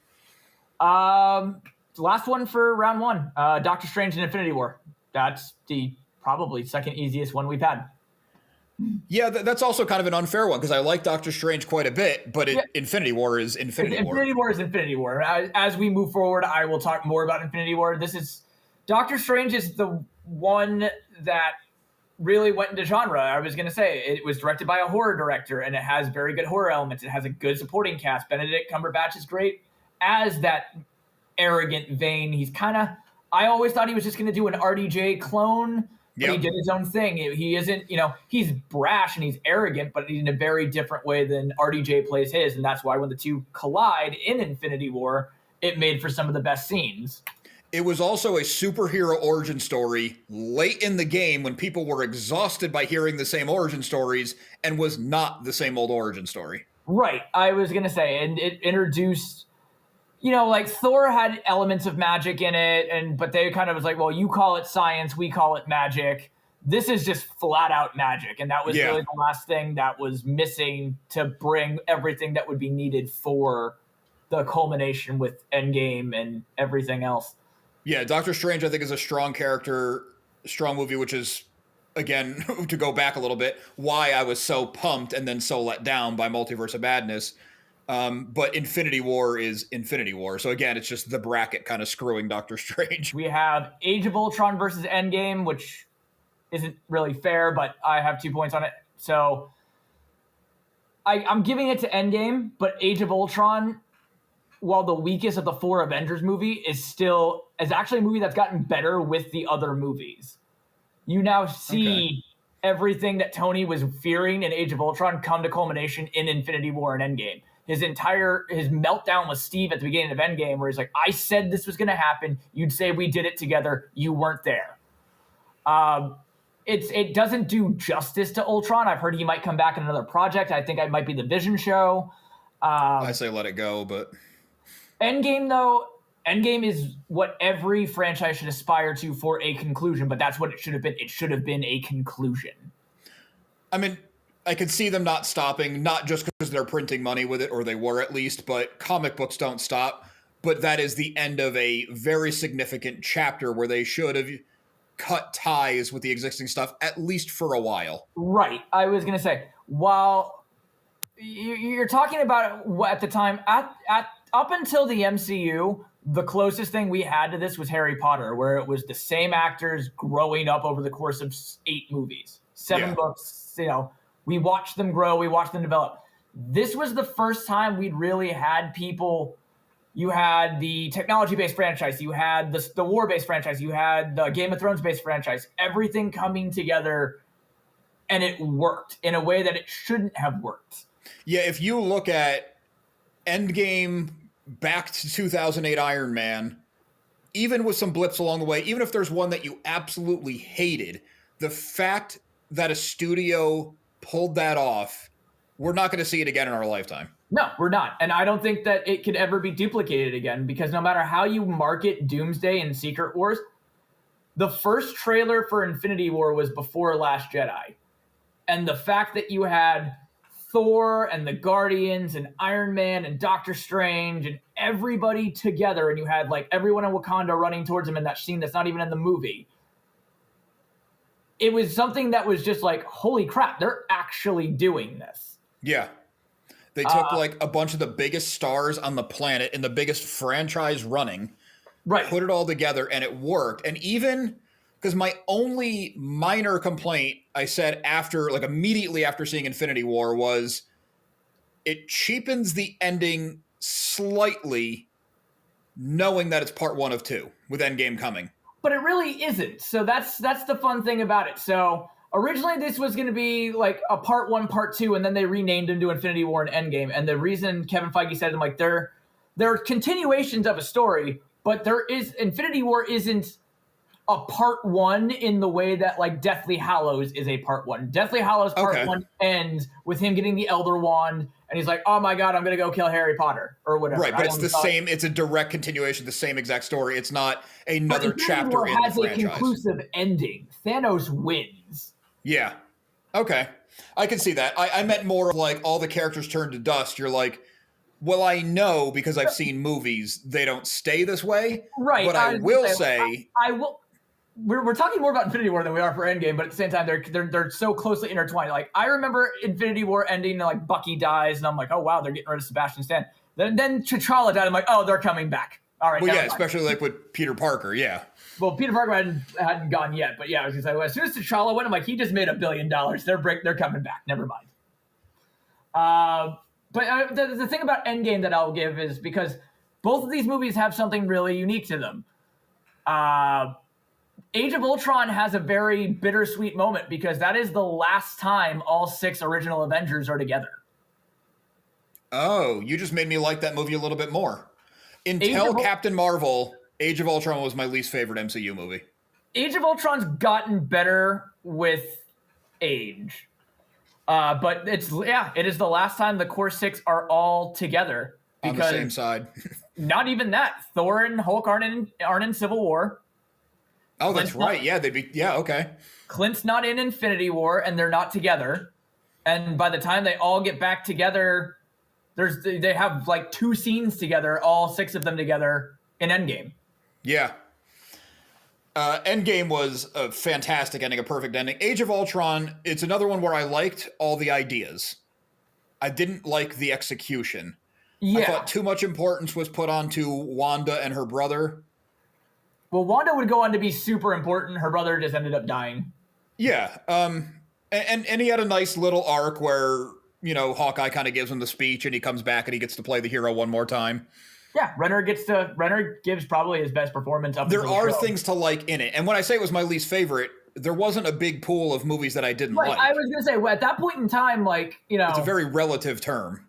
[SPEAKER 1] Last one for round 1, Doctor Strange and Infinity War. That's the probably second easiest one we've had.
[SPEAKER 2] Yeah, that's also kind of an unfair one because I like Doctor Strange quite a bit, but Infinity War is Infinity War.
[SPEAKER 1] Infinity War is Infinity War. As we move forward, I will talk more about Infinity War. Doctor Strange is the one that really went into genre. I was going to say it was directed by a horror director, and it has very good horror elements. It has a good supporting cast. Benedict Cumberbatch is great as that arrogant vein. He's I always thought he was just going to do an RDJ clone, but he did his own thing. He isn't, he's brash and he's arrogant, but in a very different way than RDJ plays his. And that's why when the two collide in Infinity War, it made for some of the best scenes.
[SPEAKER 2] it was also a superhero origin story late in the game when people were exhausted by hearing the same origin stories and was not the same old origin story.
[SPEAKER 1] Right. I was going to say, and it introduced, like Thor had elements of magic in it, but they kind of was like, well, you call it science, we call it magic. This is just flat out magic. And that was really the last thing that was missing to bring everything that would be needed for the culmination with Endgame and everything else.
[SPEAKER 2] Yeah, Doctor Strange, I think, is a strong character, strong movie, which is, again, to go back a little bit, why I was so pumped and then so let down by Multiverse of Madness. But Infinity War is Infinity War. So, again, it's just the bracket kind of screwing Doctor Strange.
[SPEAKER 1] We have Age of Ultron versus Endgame, which isn't really fair, but I have 2 points on it. So, I'm giving it to Endgame, but Age of Ultron, while the weakest of the 4 Avengers movie, is actually a movie that's gotten better with the other movies. You now see everything that Tony was fearing in Age of Ultron come to culmination in Infinity War and Endgame. His meltdown with Steve at the beginning of Endgame, where he's like, I said this was going to happen. You'd say we did it together. You weren't there. It doesn't do justice to Ultron. I've heard he might come back in another project. I think it might be the Vision show.
[SPEAKER 2] I say let it go, but...
[SPEAKER 1] Endgame is what every franchise should aspire to for a conclusion, but that's what it should have been. It should have been a conclusion.
[SPEAKER 2] I mean, I could see them not stopping, not just because they're printing money with it, or they were at least, but comic books don't stop. But that is the end of a very significant chapter where they should have cut ties with the existing stuff, at least for a while.
[SPEAKER 1] Right. I was going to say, while you're talking about at the time, up until the MCU, the closest thing we had to this was Harry Potter, where it was the same actors growing up over the course of 8 movies, 7 books. We watched them grow, we watched them develop. This was the first time we'd really had people. You had the technology-based franchise, you had the war-based franchise, you had the Game of Thrones-based franchise, everything coming together, and it worked in a way that it shouldn't have worked.
[SPEAKER 2] Yeah, if you look at Endgame back to 2008 Iron Man, even with some blips along the way, even if there's one that you absolutely hated, the fact that a studio pulled that off, we're not going to see it again in our lifetime.
[SPEAKER 1] No, we're not. And I don't think that it could ever be duplicated again, because no matter how you market Doomsday and Secret Wars, the first trailer for Infinity War was before Last Jedi. And the fact that you had Thor and the Guardians and Iron Man and Doctor Strange and everybody together, and you had like everyone in Wakanda running towards him in that scene that's not even in the movie. It was something that was just like, holy crap, they're actually doing this.
[SPEAKER 2] Yeah. They took like a bunch of the biggest stars on the planet and the biggest franchise running,
[SPEAKER 1] right?
[SPEAKER 2] Put it all together, and it worked. And even because my only minor complaint I said immediately after seeing Infinity War was it cheapens the ending slightly, knowing that it's part 1 of 2 with Endgame coming.
[SPEAKER 1] But it really isn't. So that's the fun thing about it. So originally this was going to be like a part 1, part 2, and then they renamed them to Infinity War and Endgame. And the reason Kevin Feige said, like, they're continuations of a story, but Infinity War isn't a part 1 in the way that like Deathly Hallows is a part 1. Deathly Hallows part 1 ends with him getting the Elder Wand, and he's like, oh my God, I'm going to go kill Harry Potter or whatever.
[SPEAKER 2] Right, but it's the same. It's a direct continuation, the same exact story. It's not another chapter in the franchise. It has a conclusive
[SPEAKER 1] ending. Thanos wins.
[SPEAKER 2] Yeah. Okay. I can see that. I meant more of like all the characters turn to dust. You're like, well, I know because I've seen movies, they don't stay this way.
[SPEAKER 1] Right.
[SPEAKER 2] But I will say...
[SPEAKER 1] I will... We're talking more about Infinity War than we are for Endgame, but at the same time, they're so closely intertwined. Like, I remember Infinity War ending and like Bucky dies, and I'm like, oh wow, they're getting rid of Sebastian Stan. Then T'Challa died. I'm like, oh, they're coming back. All right.
[SPEAKER 2] Well, yeah, especially like with Peter Parker. Yeah.
[SPEAKER 1] Well, Peter Parker hadn't gone yet, but yeah, I was gonna say, well, as soon as T'Challa went, I'm like, he just made $1 billion. They're coming back. Never mind. But the thing about Endgame that I'll give is because both of these movies have something really unique to them. Age of Ultron has a very bittersweet moment because that is the last time all 6 original Avengers are together.
[SPEAKER 2] Oh, you just made me like that movie a little bit more. Until Captain Marvel Age of Ultron was my least favorite MCU movie.
[SPEAKER 1] Age of Ultron's gotten better with age. But it is the last time the core six are all together.
[SPEAKER 2] On the same side.
[SPEAKER 1] Not even that. Thor and Hulk aren't in Civil War.
[SPEAKER 2] Oh, that's right. Okay.
[SPEAKER 1] Clint's not in Infinity War, and they're not together. And by the time they all get back together, they have like 2 scenes together, all 6 of them together in Endgame.
[SPEAKER 2] Yeah. Endgame was a fantastic ending, a perfect ending. Age of Ultron, it's another one where I liked all the ideas. I didn't like the execution.
[SPEAKER 1] Yeah.
[SPEAKER 2] I thought too much importance was put onto Wanda and her brother.
[SPEAKER 1] Well, Wanda would go on to be super important. Her brother just ended up dying.
[SPEAKER 2] Yeah. And he had a nice little arc where, Hawkeye kind of gives him the speech and he comes back and he gets to play the hero one more time.
[SPEAKER 1] Yeah, Renner gives probably his best performance up.
[SPEAKER 2] There are things to like in it. And when I say it was my least favorite, there wasn't a big pool of movies that I didn't like.
[SPEAKER 1] I was going to say, at that point in time,
[SPEAKER 2] it's a very relative term.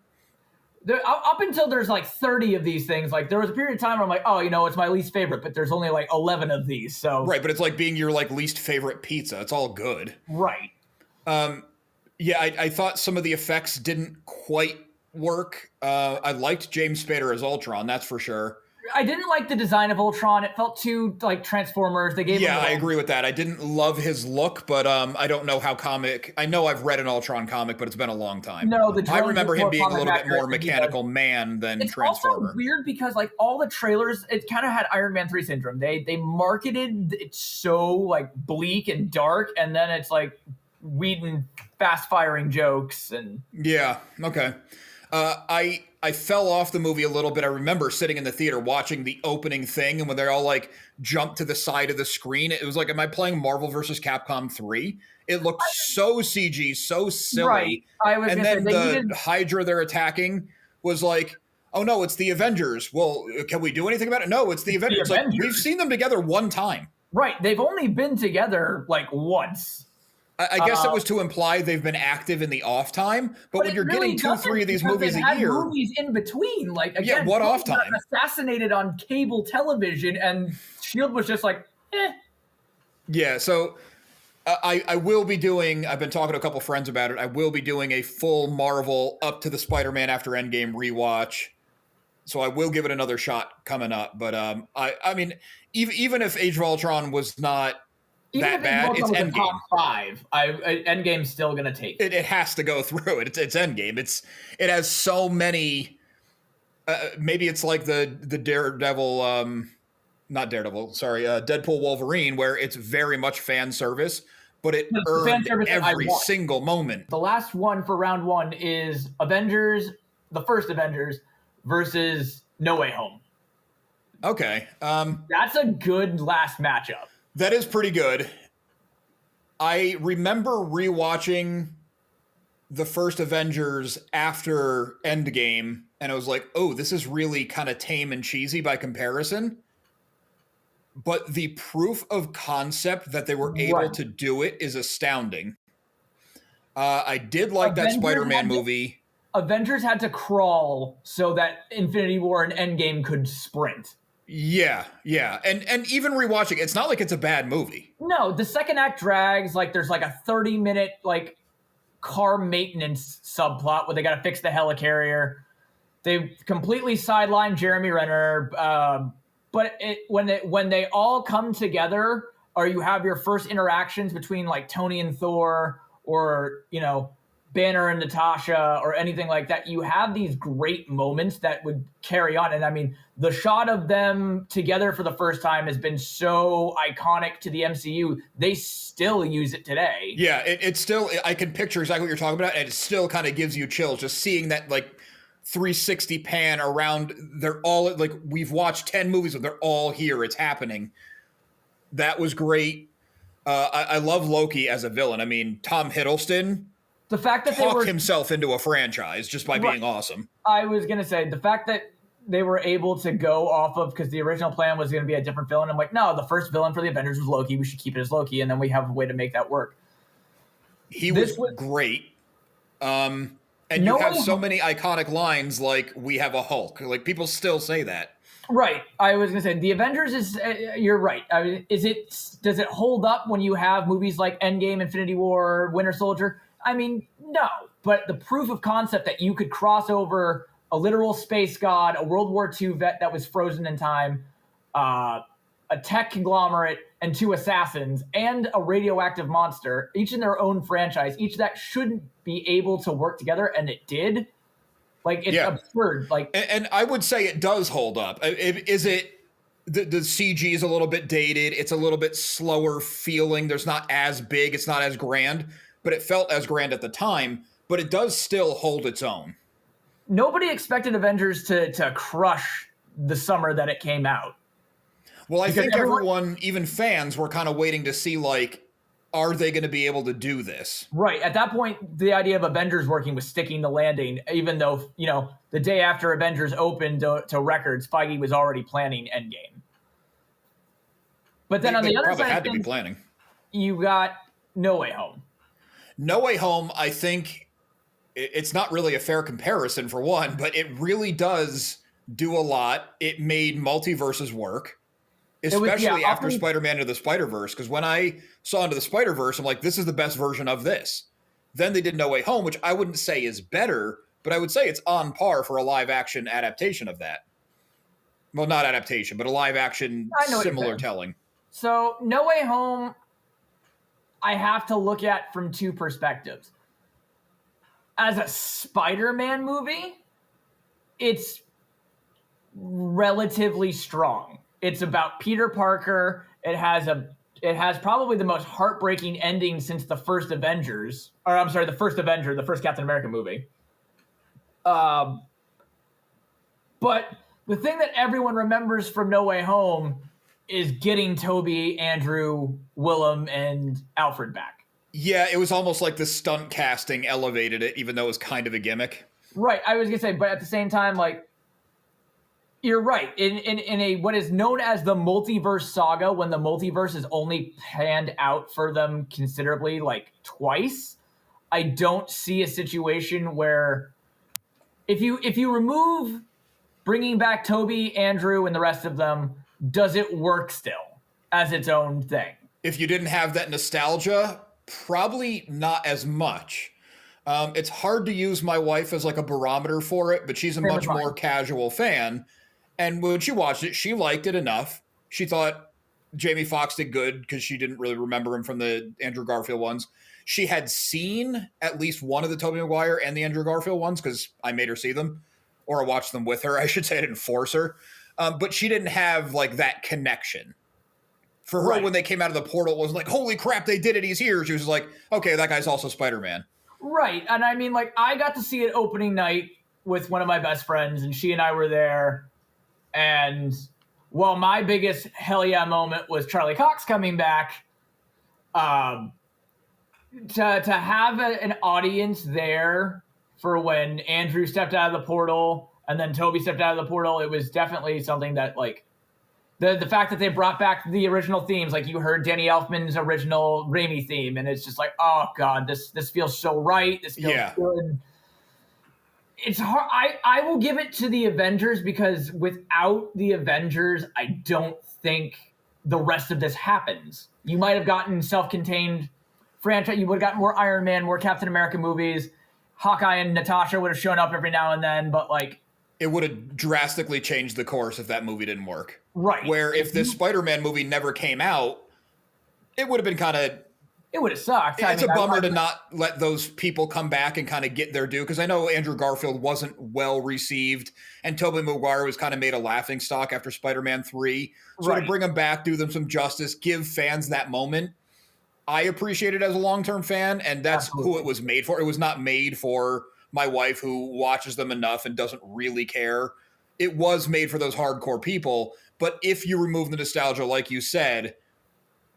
[SPEAKER 1] Up until there's like 30 of these things, like there was a period of time where I'm like, it's my least favorite, but there's only like 11 of these. So
[SPEAKER 2] right, but it's like being your like least favorite pizza. It's all good.
[SPEAKER 1] Right.
[SPEAKER 2] Yeah, I thought some of the effects didn't quite work. I liked James Spader as Ultron, that's for sure.
[SPEAKER 1] I didn't like the design of Ultron. It felt too like Transformers. They gave
[SPEAKER 2] I agree with that. I didn't love his look, but I don't know how I know I've read an Ultron comic, but it's been a long time.
[SPEAKER 1] No,
[SPEAKER 2] I remember him being a little bit more mechanical man than Transformer.
[SPEAKER 1] It's also weird because like all the trailers, it kind of had Iron Man 3 syndrome. They marketed it so like bleak and dark, and then it's like Whedon fast firing jokes and
[SPEAKER 2] yeah, okay. I fell off the movie a little bit. I remember sitting in the theater watching the opening thing, and when they all like jumped to the side of the screen, it was like, am I playing Marvel vs. Capcom 3? It looked so CG, so silly.
[SPEAKER 1] Right.
[SPEAKER 2] And then the Hydra they're attacking was like, oh no, it's the Avengers. Well, can we do anything about it? No, it's the Avengers. Like, we've seen them together one time.
[SPEAKER 1] Right. They've only been together like once.
[SPEAKER 2] I guess it was to imply they've been active in the off time, but when you're getting 2-3 of these movies a year,
[SPEAKER 1] movies in between, like again,
[SPEAKER 2] what off time?
[SPEAKER 1] Assassinated on cable television, and Shield was just like, eh.
[SPEAKER 2] Yeah, so I will be doing. I've been talking to a couple friends about it. I will be doing a full Marvel up to the Spider-Man After Endgame rewatch. So I will give it another shot coming up. But I mean, even if Age of Ultron was not that bad, it's Endgame.
[SPEAKER 1] Top 5. Endgame's still gonna take
[SPEAKER 2] it. It has to go through it. It's Endgame. It has so many. Maybe it's like the Daredevil, not Daredevil. Sorry, Deadpool Wolverine, where it's very much fan service, but it earned every single moment.
[SPEAKER 1] The last one for round 1 is Avengers, the first Avengers versus No Way Home.
[SPEAKER 2] Okay,
[SPEAKER 1] that's a good last matchup.
[SPEAKER 2] That is pretty good. I remember rewatching the first Avengers after Endgame, and I was like, oh, this is really kind of tame and cheesy by comparison. But the proof of concept that they were able to do it is astounding. I did like that Spider-Man movie.
[SPEAKER 1] Avengers had to crawl so that Infinity War and Endgame could sprint.
[SPEAKER 2] Yeah. And even rewatching, it's not like it's a bad movie.
[SPEAKER 1] No, the second act drags. Like there's like a 30-minute like car maintenance subplot where they got to fix the helicarrier. They completely sidelined Jeremy Renner. But when they all come together, or you have your first interactions between like Tony and Thor, or Banner and Natasha, or anything like that, you have these great moments that would carry on. And I mean, the shot of them together for the first time has been so iconic to the MCU. They still use it today.
[SPEAKER 2] Yeah, it's still, I can picture exactly what you're talking about, and it still kind of gives you chills just seeing that like 360 pan around. They're all like, we've watched 10 movies, but they're all here. It's happening. That was great. I love Loki as a villain. I mean, Tom Hiddleston,
[SPEAKER 1] the fact that
[SPEAKER 2] talked himself into a franchise just by being awesome.
[SPEAKER 1] I was going to say, the fact that they were able to go off of, because the original plan was going to be a different villain. I'm like, no, the first villain for the Avengers was Loki. We should keep it as Loki, and then we have a way to make that work.
[SPEAKER 2] He was great. And you have so many iconic lines like, we have a Hulk. Like, people still say that.
[SPEAKER 1] Right. I was gonna say the Avengers is. You're right. I mean, does it hold up when you have movies like Endgame, Infinity War, Winter Soldier? I mean, no. But the proof of concept that you could cross over a literal space god, a World War II vet that was frozen in time, uh, a tech conglomerate, and two assassins, and a radioactive monster, each in their own franchise, each that shouldn't be able to work together, and it did. Like it's absurd. Like,
[SPEAKER 2] and I would say it does hold up. Is it the CG is a little bit dated? It's a little bit slower feeling. There's not as big. It's not as grand, but it felt as grand at the time. But it does still hold its own.
[SPEAKER 1] Nobody expected Avengers to crush the summer that it came out.
[SPEAKER 2] Well, I think everyone, even fans, were kind of waiting to see, like, are they going to be able to do this?
[SPEAKER 1] Right. At that point, the idea of Avengers working was sticking the landing, even though, the day after Avengers opened to records, Feige was already planning Endgame. But then on the other side,
[SPEAKER 2] had to be planning.
[SPEAKER 1] You got No Way Home.
[SPEAKER 2] No Way Home, I think it's not really a fair comparison for one, but it really does do a lot. It made multiverses work. Especially after Spider-Man Into the Spider-Verse, because when I saw Into the Spider-Verse, I'm like, this is the best version of this. Then they did No Way Home, which I wouldn't say is better, but I would say it's on par for a live-action adaptation of that. Well, not adaptation, but a live-action similar telling.
[SPEAKER 1] So No Way Home, I have to look at from two perspectives. As a Spider-Man movie, it's relatively strong. It's about Peter Parker. It has probably the most heartbreaking ending since the first Avengers. Or I'm sorry, the first Avenger, the first Captain America movie. But the thing that everyone remembers from No Way Home is getting Toby, Andrew, Willem, and Alfred back.
[SPEAKER 2] Yeah, it was almost like the stunt casting elevated it, even though it was kind of a gimmick.
[SPEAKER 1] Right, I was gonna say, but at the same time, like, you're right. In a what is known as the multiverse saga, when the multiverse is only panned out for them considerably, like twice, I don't see a situation where if you remove bringing back Toby, Andrew, and the rest of them, does it work still as its own thing?
[SPEAKER 2] If you didn't have that nostalgia, probably not as much. It's hard to use my wife as like a barometer for it, but she's a much more casual fan. And when she watched it, she liked it enough. She thought Jamie Foxx did good because she didn't really remember him from the Andrew Garfield ones. She had seen at least one of the Tobey Maguire and the Andrew Garfield ones because I made her see them, or I watched them with her. I should say I didn't force her. But she didn't have like that connection. For her, when they came out of the portal, it wasn't like, holy crap, they did it, he's here. She was like, okay, that guy's also Spider-Man.
[SPEAKER 1] Right. And I mean, like, I got to see it opening night with one of my best friends, and she and I were there. And while my biggest hell yeah moment was Charlie Cox coming back, to have an audience there for when Andrew stepped out of the portal and then Toby stepped out of the portal, it was definitely something that, like, the fact that they brought back the original themes, like you heard Danny Elfman's original Raimi theme, and it's just like, oh god, this feels so right. This feels good. It's hard. I will give it to the Avengers because without the Avengers, I don't think the rest of this happens. You might have gotten self-contained franchise. You would have gotten more Iron Man, more Captain America movies. Hawkeye and Natasha would have shown up every now and then, but like,
[SPEAKER 2] it would have drastically changed the course if that movie didn't work.
[SPEAKER 1] Right.
[SPEAKER 2] Where if this Spider-Man movie never came out, it would have been kind of...
[SPEAKER 1] It would have sucked.
[SPEAKER 2] It's a bummer to not let those people come back and kind of get their due, because I know Andrew Garfield wasn't well received, and Tobey Maguire was kind of made a laughingstock after Spider-Man 3. So to bring them back, do them some justice, give fans that moment, I appreciate it as a long-term fan, and that's who it was made for. It was not made for my wife who watches them enough and doesn't really care. It was made for those hardcore people, but if you remove the nostalgia, like you said,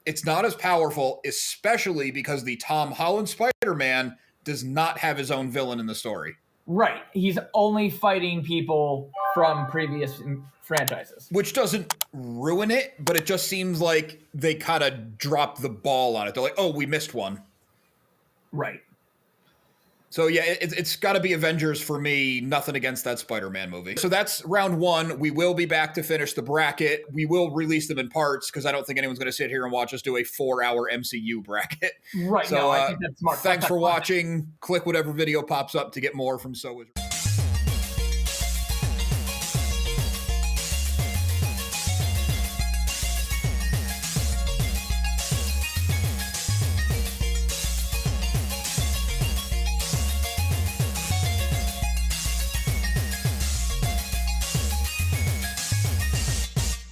[SPEAKER 2] it's not as powerful, especially because the Tom Holland Spider-Man does not have his own villain in the story.
[SPEAKER 1] Right. He's only fighting people from previous franchises.
[SPEAKER 2] Which doesn't ruin it, but it just seems like they kind of dropped the ball on it. They're like, oh, we missed one.
[SPEAKER 1] Right.
[SPEAKER 2] So yeah, it's got to be Avengers for me. Nothing against that Spider-Man movie. So that's round one. We will be back to finish the bracket. We will release them in parts because I don't think anyone's going to sit here and watch us do a 4-hour MCU bracket.
[SPEAKER 1] Right.
[SPEAKER 2] So
[SPEAKER 1] no, I think that's smart.
[SPEAKER 2] thanks for watching. Click whatever video pops up to get more from So Is.